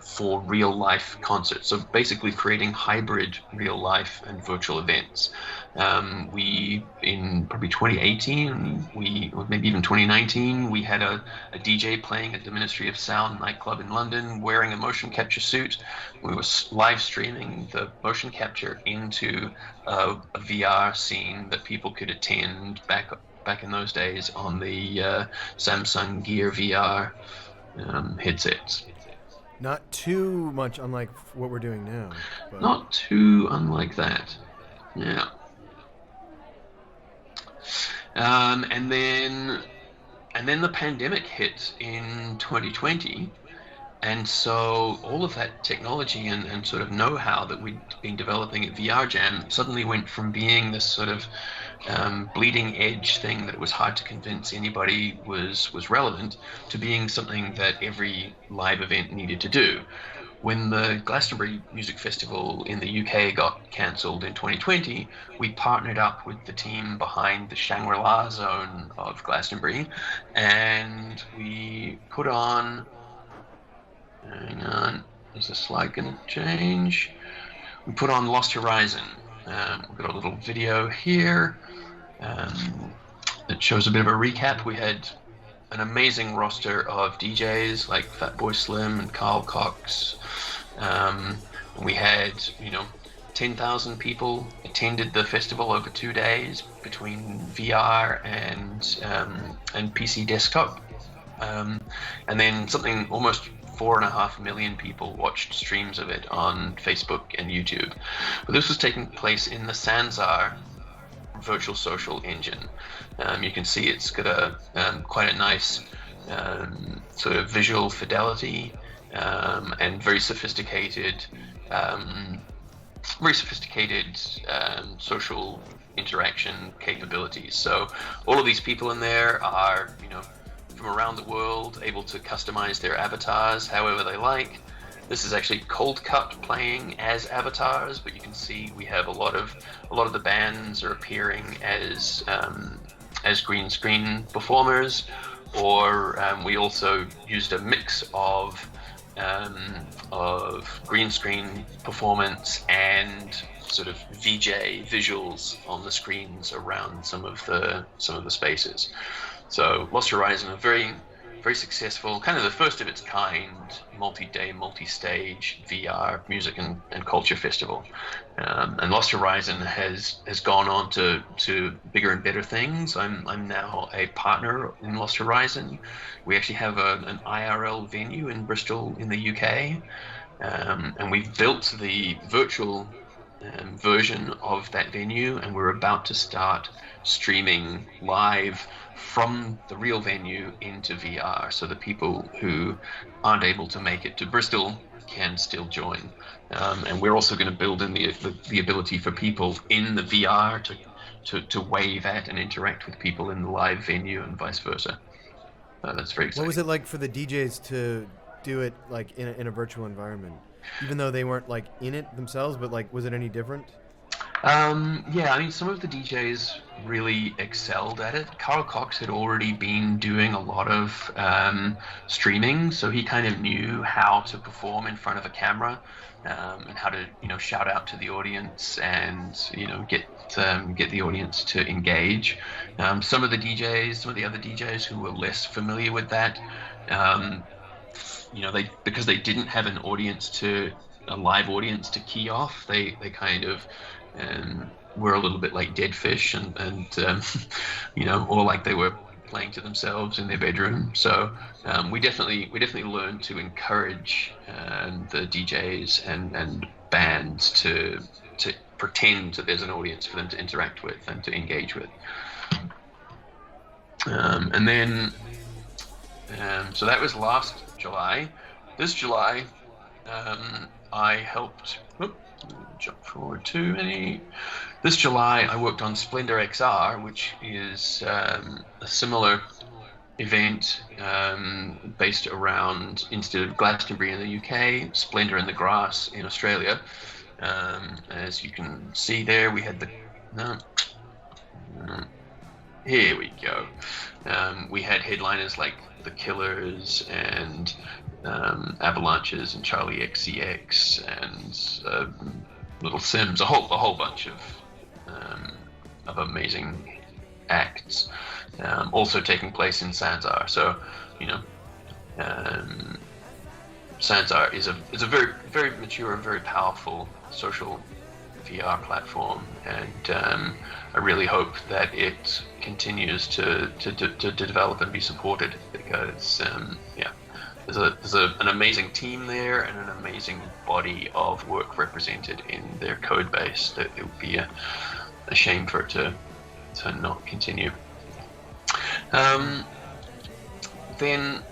for real life concerts. So basically creating hybrid real life and virtual events. We, in probably 2018, or maybe even 2019, we had a DJ playing at the Ministry of Sound nightclub in London wearing a motion capture suit. We were live streaming the motion capture into a VR scene that people could attend back in those days on the Samsung Gear VR headsets. Not too much unlike what we're doing now. But... Not too unlike that. Yeah. And then the pandemic hit in 2020. And so all of that technology and sort of know-how that we'd been developing at VR Jam suddenly went from being this sort of bleeding edge thing that it was hard to convince anybody was relevant to being something that every live event needed to do. When the Glastonbury Music Festival in the UK got cancelled in 2020, we partnered up with the team behind the Shangri-La zone of Glastonbury, and we put on... Hang on, is the slide going to change? We put on Lost Horizon. We've got a little video here that shows a bit of a recap. We had an amazing roster of DJs like Fatboy Slim and Carl Cox. And we had, 10,000 people attended the festival over 2 days between VR and PC desktop. And then something almost 4.5 million people watched streams of it on Facebook and YouTube. But this was taking place in the Sansar virtual social engine. You can see it's got quite a nice sort of visual fidelity and very sophisticated social interaction capabilities. So all of these people in there are, from around the world, able to customize their avatars however they like. This is actually cold cut playing as avatars, but you can see we have a lot of the bands are appearing as green screen performers, or we also used a mix of green screen performance and sort of VJ visuals on the screens around some of the spaces. So Lost Horizon, a very very successful, kind of the first of its kind, multi-day, multi-stage VR music and culture festival. And Lost Horizon has gone on to bigger and better things. I'm now a partner in Lost Horizon. We actually have an IRL venue in Bristol in the UK, and we've built the virtual version of that venue, and we're about to start streaming live from the real venue into VR, so that people who aren't able to make it to Bristol can still join. And we're also going to build in the ability for people in the VR to wave at and interact with people in the live venue and vice versa. That's very exciting. What was it like for the DJs to do it like in a virtual environment, even though they weren't like in it themselves? But like, was it any different? Yeah, I mean, some of the DJs really excelled at it. Carl Cox had already been doing a lot of streaming, so he kind of knew how to perform in front of a camera, and how to, shout out to the audience and, get the audience to engage. Some of the other DJs who were less familiar with that, because they didn't have a live audience to key off, they kind of were a little bit like dead fish and or like they were playing to themselves in their bedroom. So we definitely learned to encourage the DJs and bands to pretend that there's an audience for them to interact with and to engage with. And then so that was last July. This July, I helped. Jump forward too many. This July, I worked on Splendor XR, which is a similar event based around, instead of Glastonbury in the UK, Splendor in the Grass in Australia. As you can see there, we had here we go. We had headliners like The Killers and Avalanches and Charlie XCX and Little Sims, a whole bunch of amazing acts, also taking place in Sanzar. So, Sanzar is a very, very mature and very powerful social VR platform, and I really hope that it continues to develop and be supported, because there's an amazing team there and an amazing body of work represented in their code base that it would be a shame for it to not continue. Then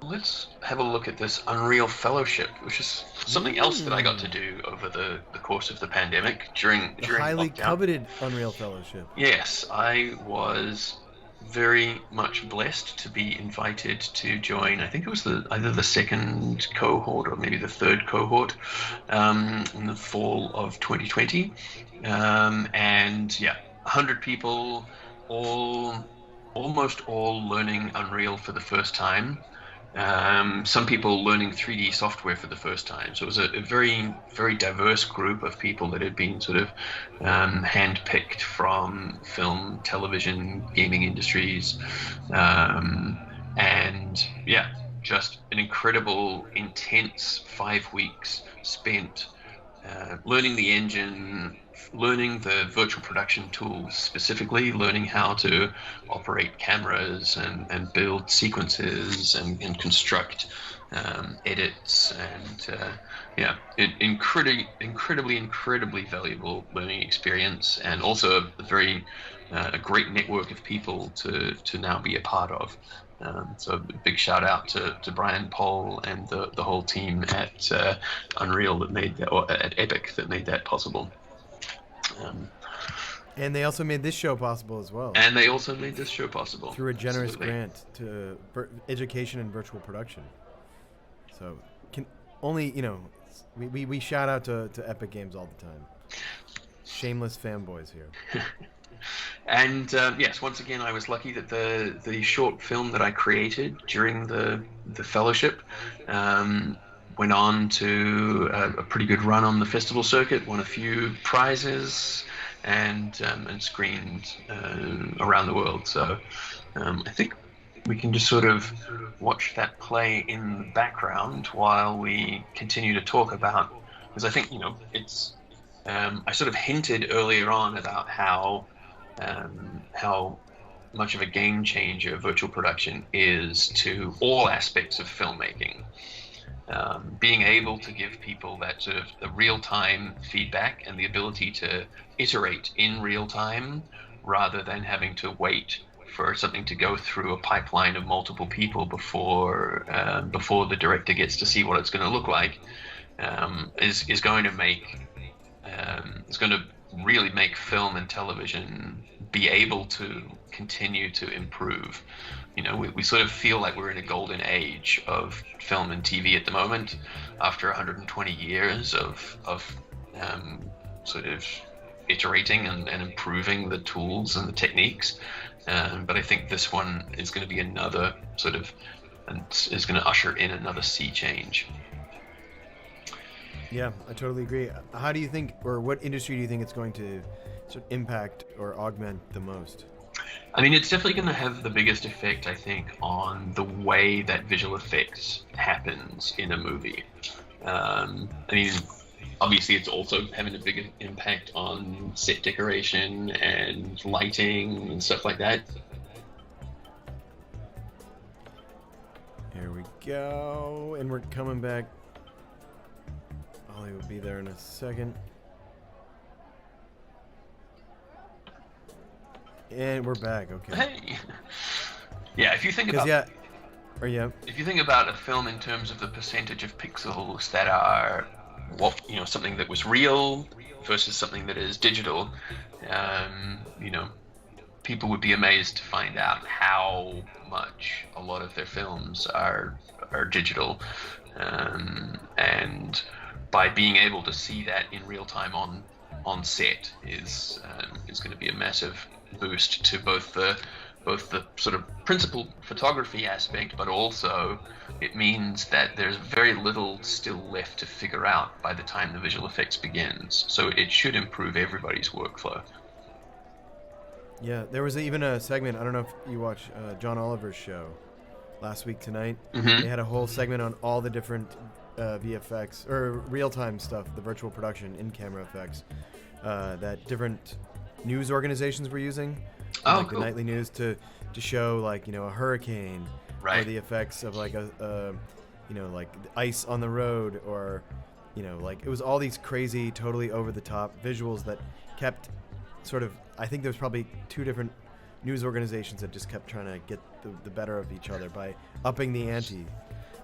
let's have a look at this Unreal Fellowship, which is something else that I got to do over the course of the pandemic during highly lockdown. Coveted Unreal Fellowship. Yes, I was very much blessed to be invited to join. I think it was either the second cohort or maybe the third cohort in the fall of 2020, and 100 people, almost all learning Unreal for the first time. Some people learning 3D software for the first time. So it was a very, very diverse group of people that had been sort of handpicked from film, television, gaming industries. Just an incredible, intense 5 weeks spent learning the engine, learning the virtual production tools, specifically learning how to operate cameras and build sequences and construct edits, and incredibly valuable learning experience, and also a great network of people to now be a part of. So a big shout out to Brian Pohl and the whole team at Unreal that made that, or at Epic that made that possible. And they also made this show possible as well. And they also made this show possible through a generous Absolutely. grant to education and virtual production. So can only we shout out to Epic Games all the time. Shameless fanboys here. And yes, once again, I was lucky that the short film that I created during the fellowship went on to a pretty good run on the festival circuit, won a few prizes, and screened around the world. So I think we can just sort of watch that play in the background while we continue to talk about, because I think, it's I sort of hinted earlier on about how much of a game changer virtual production is to all aspects of filmmaking. Being able to give people that sort of the real-time feedback and the ability to iterate in real time rather than having to wait for something to go through a pipeline of multiple people before the director gets to see what it's going to look like, is going to make is going to really make film and television be able to continue to improve. We sort of feel like we're in a golden age of film and TV at the moment, after 120 years of sort of iterating and improving the tools and the techniques. But I think this one is going to be another sort of, and is going to usher in another sea change. Yeah, I totally agree. How do you think, or what industry do you think it's going to sort of impact or augment the most? I mean, it's definitely going to have the biggest effect, I think, on the way that visual effects happens in a movie. I mean, obviously, it's also having a big impact on set decoration and lighting and stuff like that. Here we go, and we're coming back. Ollie will be there in a second. And we're back. Okay. Hey. Yeah, if you think about if you think about a film in terms of the percentage of pixels that are something that was real versus something that is digital, people would be amazed to find out how much a lot of their films are digital, and by being able to see that in real time on set is going to be a massive boost to both the sort of principal photography aspect, but also it means that there's very little still left to figure out by the time the visual effects begins. So it should improve everybody's workflow. Yeah, there was even a segment, I don't know if you watched John Oliver's show last week tonight. Mm-hmm. They had a whole segment on all the different VFX or real-time stuff, the virtual production in-camera effects that different news organizations were using, like cool. the nightly news, to show like a hurricane, right, or the effects of like a like ice on the road, or like it was all these crazy, totally over-the-top visuals that kept sort of, I think there's probably two different news organizations that just kept trying to get the better of each other by upping the ante.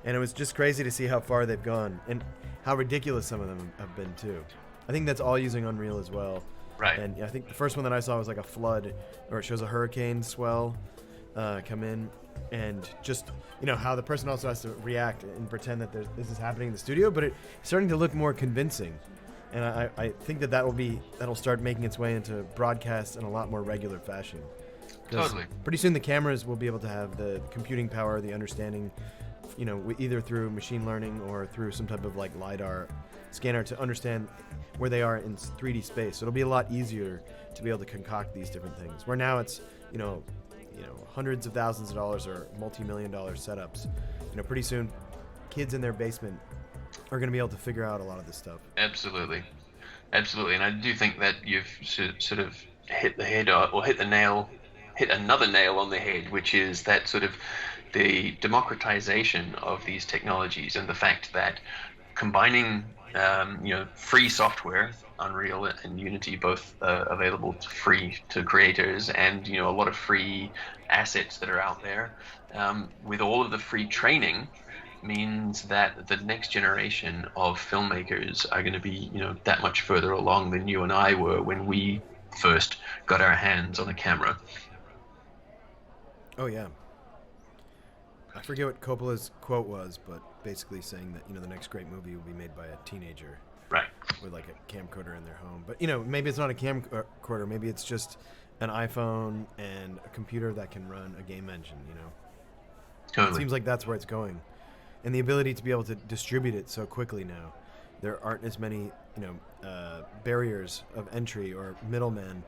And it was just crazy to see how far they've gone and how ridiculous some of them have been too. I think that's all using Unreal as well. Right. And I think the first one that I saw was like a flood, or it shows a hurricane swell come in, and just how the person also has to react and pretend that this is happening in the studio, but it's starting to look more convincing. And I think that'll start making its way into broadcast in a lot more regular fashion. Totally. Pretty soon the cameras will be able to have the computing power, the understanding, either through machine learning or through some type of like LiDAR scanner to understand where they are in 3D space. So it'll be a lot easier to be able to concoct these different things. Where now it's, hundreds of thousands of dollars or multi-million-dollar setups. Pretty soon, kids in their basement are going to be able to figure out a lot of this stuff. Absolutely. And I do think that you've sort of hit the head, or hit another nail on the head, which is that sort of the democratization of these technologies, and the fact that combining free software, Unreal and Unity, both available free to creators, and a lot of free assets that are out there, with all of the free training, means that the next generation of filmmakers are going to be that much further along than you and I were when we first got our hands on a camera. Oh yeah. I forget what Coppola's quote was, but basically saying that the next great movie will be made by a teenager, right, with like a camcorder in their home. But maybe it's not a camcorder, maybe it's just an iPhone and a computer that can run a game engine. Totally. It seems like that's where it's going, and the ability to be able to distribute it so quickly now. There aren't as many barriers of entry or middlemen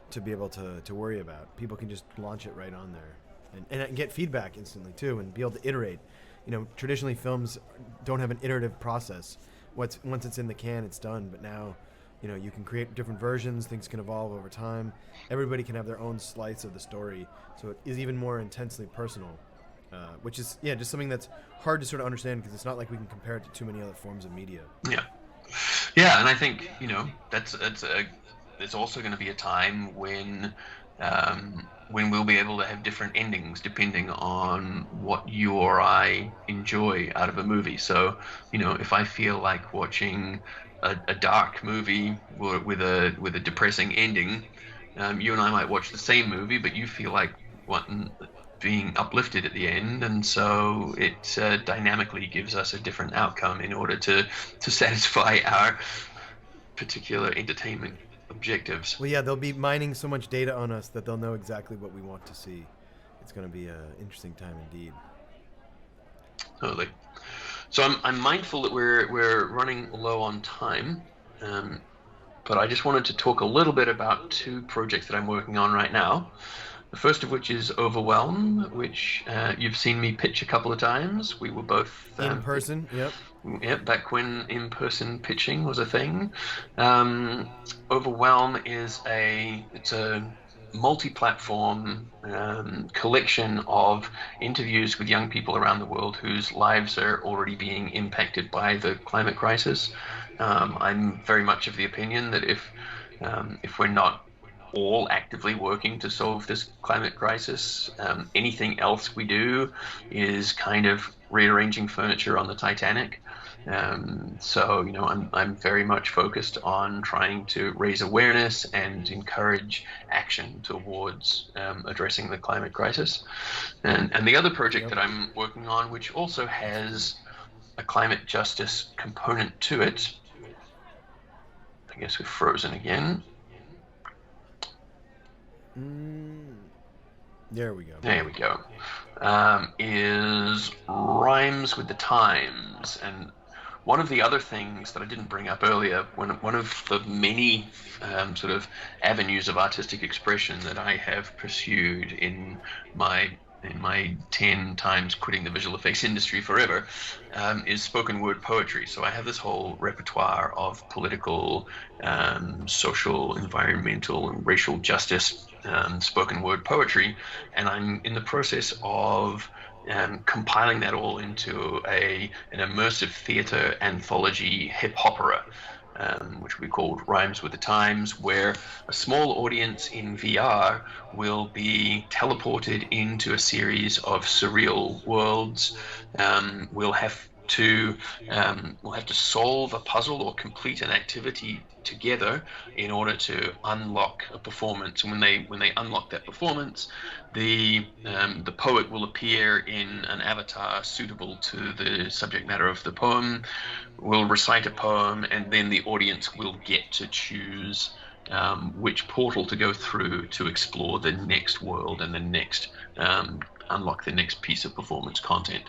to be able to worry about. People can just launch it right on there. and get feedback instantly too, and be able to iterate. Traditionally films don't have an iterative process. Once it's in the can, it's done. But now, you can create different versions. Things can evolve over time. Everybody can have their own slice of the story, so it is even more intensely personal, which is just something that's hard to sort of understand because it's not like we can compare it to too many other forms of media. Yeah, and I think there's also going to be a time when we'll be able to have different endings depending on what you or I enjoy out of a movie. So, if I feel like watching a dark movie with a depressing ending, you and I might watch the same movie, but you feel like being uplifted at the end, and so it dynamically gives us a different outcome in order to satisfy our particular entertainment objectives. Well, they'll be mining so much data on us that they'll know exactly what we want to see. It's going to be an interesting time indeed. Totally. So I'm mindful that we're running low on time, but I just wanted to talk a little bit about two projects that I'm working on right now. The first of which is Overwhelm, which you've seen me pitch a couple of times. We were both in person. Yep. Yeah, back when in-person pitching was a thing. Overwhelm is a multi-platform collection of interviews with young people around the world whose lives are already being impacted by the climate crisis. I'm very much of the opinion that if we're not all actively working to solve this climate crisis, anything else we do is kind of rearranging furniture on the Titanic. So I'm very much focused on trying to raise awareness and encourage action towards addressing the climate crisis. And the other project that I'm working on, which also has a climate justice component to it, I guess we've frozen again. There we go. Is Rhymes with the Times. And one of the other things that I didn't bring up earlier, one of the many sort of avenues of artistic expression that I have pursued in my 10 times quitting the visual effects industry forever, is spoken word poetry. So I have this whole repertoire of political, social, environmental, and racial justice spoken word poetry, and I'm in the process of compiling that all into an immersive theater anthology hip opera, which we called Rhymes with the Times, where a small audience in VR will be teleported into a series of surreal worlds. We'll have to solve a puzzle or complete an activity together in order to unlock a performance. And when they unlock that performance, the poet will appear in an avatar suitable to the subject matter of the poem, will recite a poem, and then the audience will get to choose which portal to go through to explore the next world and the next unlock the next piece of performance content.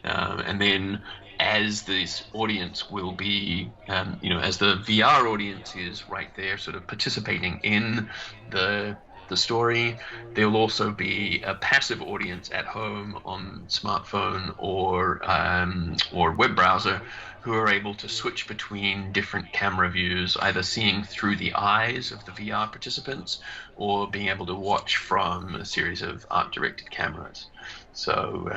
And then as this audience will be, as the VR audience is right there sort of participating in the story, there will also be a passive audience at home on smartphone or web browser who are able to switch between different camera views, either seeing through the eyes of the VR participants or being able to watch from a series of art-directed cameras. So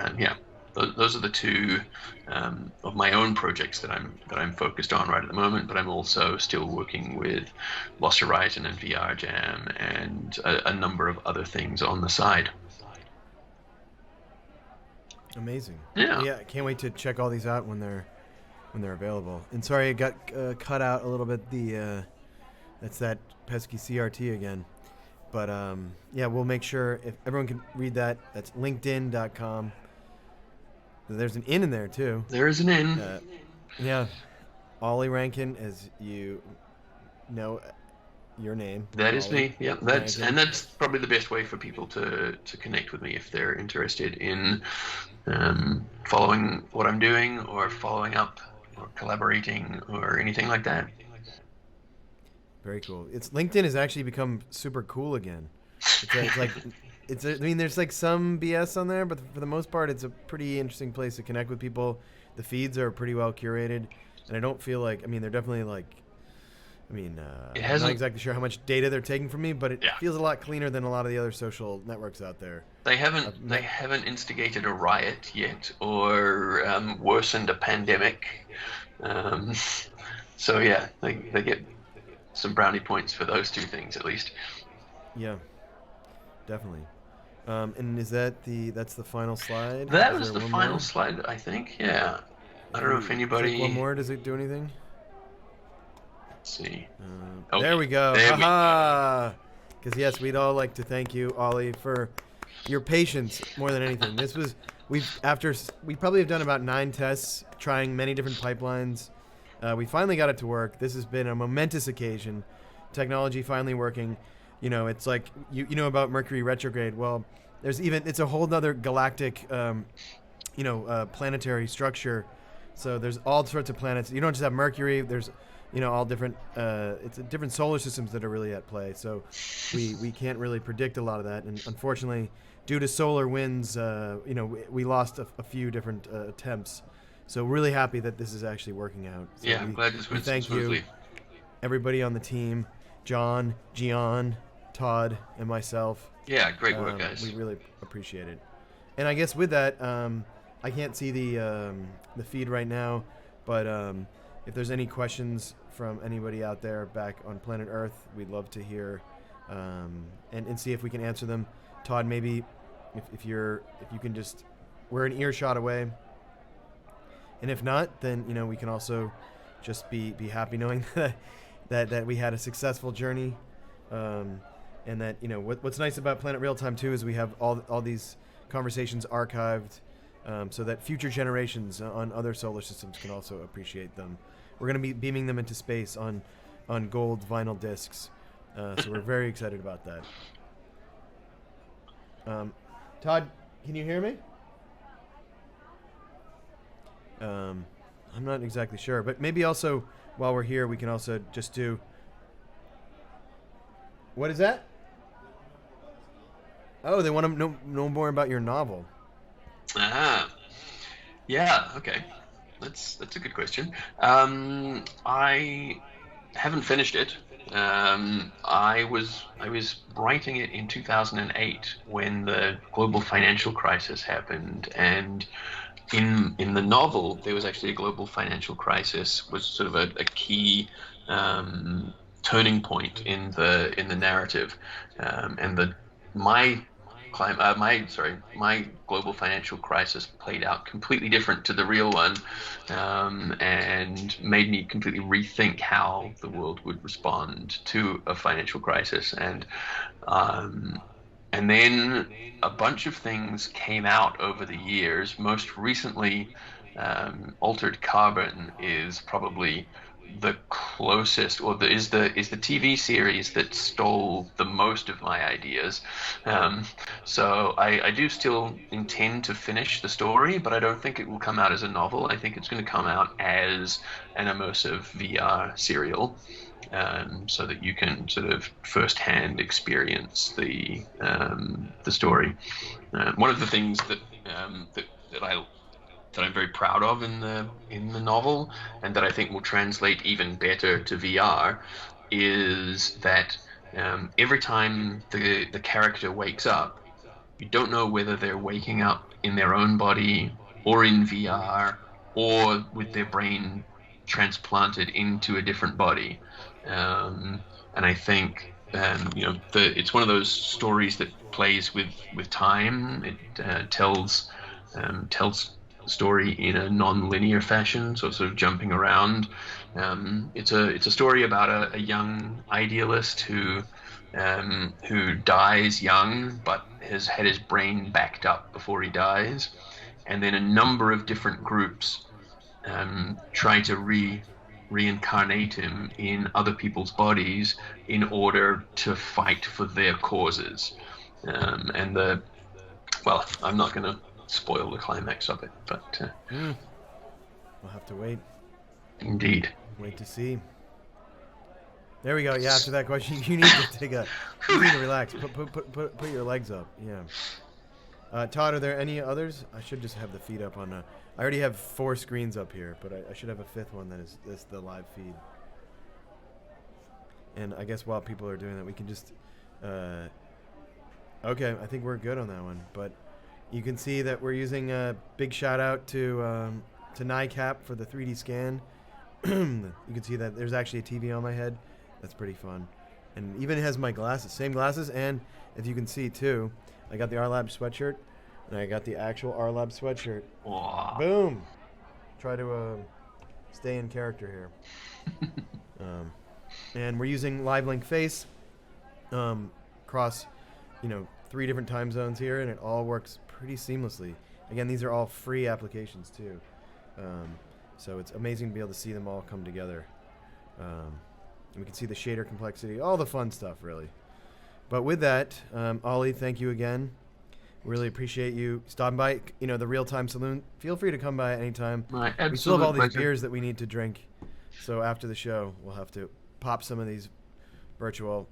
those are the two of my own projects that I'm focused on right at the moment. But I'm also still working with Lost Horizon and VR Jam and a number of other things on the side. Amazing. Yeah. I can't wait to check all these out when they're available. And sorry, it got cut out a little bit. That's that pesky CRT again. But we'll make sure if everyone can read that. That's linkedin.com. There's an in there too. There is an in. Ollie Rankin, as you know, your name. That is Ollie me. Yeah, that's probably the best way for people to connect with me if they're interested in following what I'm doing or following up or collaborating or anything like that. Very cool. LinkedIn has actually become super cool again. It's like I mean, there's like some BS on there, but for the most part, it's a pretty interesting place to connect with people. The feeds are pretty well curated, and I don't feel like, I mean, they're definitely like, I mean, I'm not exactly sure how much data they're taking from me, but it feels a lot cleaner than a lot of the other social networks out there. They haven't instigated a riot yet, or worsened a pandemic. So yeah, they get some brownie points for those two things at least. Yeah, definitely. And that's the final slide? That was the final slide, I think. Yeah. I don't know if anybody. Click one more. Does it do anything? Let's see. Okay. There we go. Haha. Because yes, we'd all like to thank you, Ollie, for your patience more than anything. We probably have done about 9 tests, trying many different pipelines. We finally got it to work. This has been a momentous occasion. Technology finally working. You know, it's like you know about Mercury retrograde. Well, it's a whole other galactic, planetary structure. So there's all sorts of planets. You don't just have Mercury. There's, all different. It's different solar systems that are really at play. So we can't really predict a lot of that. And unfortunately, due to solar winds, we lost a few different attempts. So really happy that this is actually working out. So yeah, I'm glad this went smoothly. You, everybody on the team, John, Gian, Todd, and myself. Yeah, great work, guys. We really appreciate it. And I guess with that, I can't see the feed right now, but if there's any questions from anybody out there back on planet Earth, we'd love to hear and see if we can answer them. Todd, maybe if you can just, we're an earshot away. And if not, then we can also just be happy knowing that we had a successful journey, and that what's nice about Planet Real-Time too is we have all these conversations archived, so that future generations on other solar systems can also appreciate them. We're going to be beaming them into space on gold vinyl discs, so we're very excited about that. Todd, can you hear me? I'm not exactly sure, but maybe also while we're here, we can also just do. What is that? Oh, they want to know more about your novel. Yeah. Okay. That's a good question. I haven't finished it. I was writing it in 2008 when the global financial crisis happened, and in the novel there was actually a global financial crisis was sort of a key turning point in the narrative, and my global financial crisis played out completely different to the real one, and made me completely rethink how the world would respond to a financial crisis. And then a bunch of things came out over the years. Most recently, Altered Carbon is probably the closest, or is the TV series that stole the most of my ideas. So I do still intend to finish the story, but I don't think it will come out as a novel. I think it's going to come out as an immersive VR serial. So that you can sort of firsthand experience the story. One of the things that I'm very proud of in the novel, and that I think will translate even better to VR, is that every time the character wakes up, you don't know whether they're waking up in their own body or in VR or with their brain transplanted into a different body. And I think it's one of those stories that plays with time. It tells the story in a non-linear fashion, so sort of jumping around. It's a story about a young idealist who dies young but has had his brain backed up before he dies, and then a number of different groups try to reincarnate him in other people's bodies in order to fight for their causes. I'm not going to spoil the climax of it, but we'll have to wait. Indeed. Wait to see. There we go. Yeah, after that question, you need to take a. You need to relax. Put your legs up. Yeah. Todd, are there any others? I should just have the feed up on. I already have 4 screens up here, but I should have a 5th one that is the live feed. And I guess while people are doing that, we can just. Okay, I think we're good on that one. But you can see that we're using a big shout out to NICAP for the 3D scan. You can see that there's actually a TV on my head. That's pretty fun. And even has my glasses, same glasses. And if you can see too, I got the R-Lab sweatshirt, and I got the actual R-Lab sweatshirt. Wow. Boom. Try to stay in character here. And we're using Live Link Face across, 3 different time zones here, and it all works pretty seamlessly. Again, these are all free applications too. So it's amazing to be able to see them all come together. And we can see the shader complexity, all the fun stuff, really. But with that, Ollie, thank you again. Really appreciate you stopping by. The Real-Time Saloon. Feel free to come by anytime. My absolute we still have all these pleasure. beers that we need to drink. So after the show, we'll have to pop some of these virtual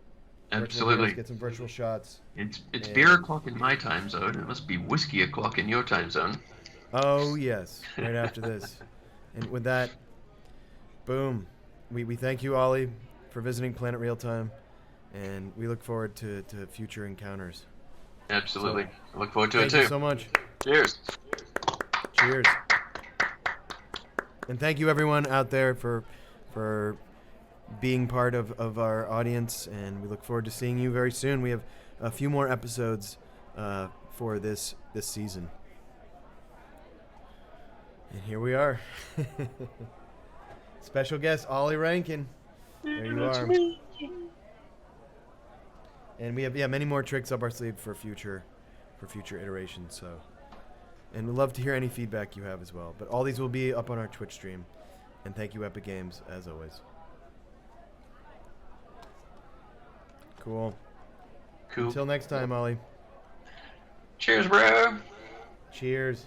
Absolutely. beers, get some virtual shots. It's beer o'clock in my time zone. It must be whiskey o'clock in your time zone. Oh, yes. Right after this. And with that, boom. We thank you, Ollie, for visiting Planet Real-Time, and we look forward to future encounters. Absolutely. I look forward to it Thank too. you so much. Cheers. Cheers. And thank you, everyone out there, for being part of our audience, and we look forward to seeing you very soon. We have a few more episodes for this season. And here we are. Special guest, Ollie Rankin. There you are. And we have many more tricks up our sleeve for future iterations. So, and we'd love to hear any feedback you have as well. But all these will be up on our Twitch stream. And thank you, Epic Games, as always. Cool. Until next time, Ollie. Cheers, bro. Cheers.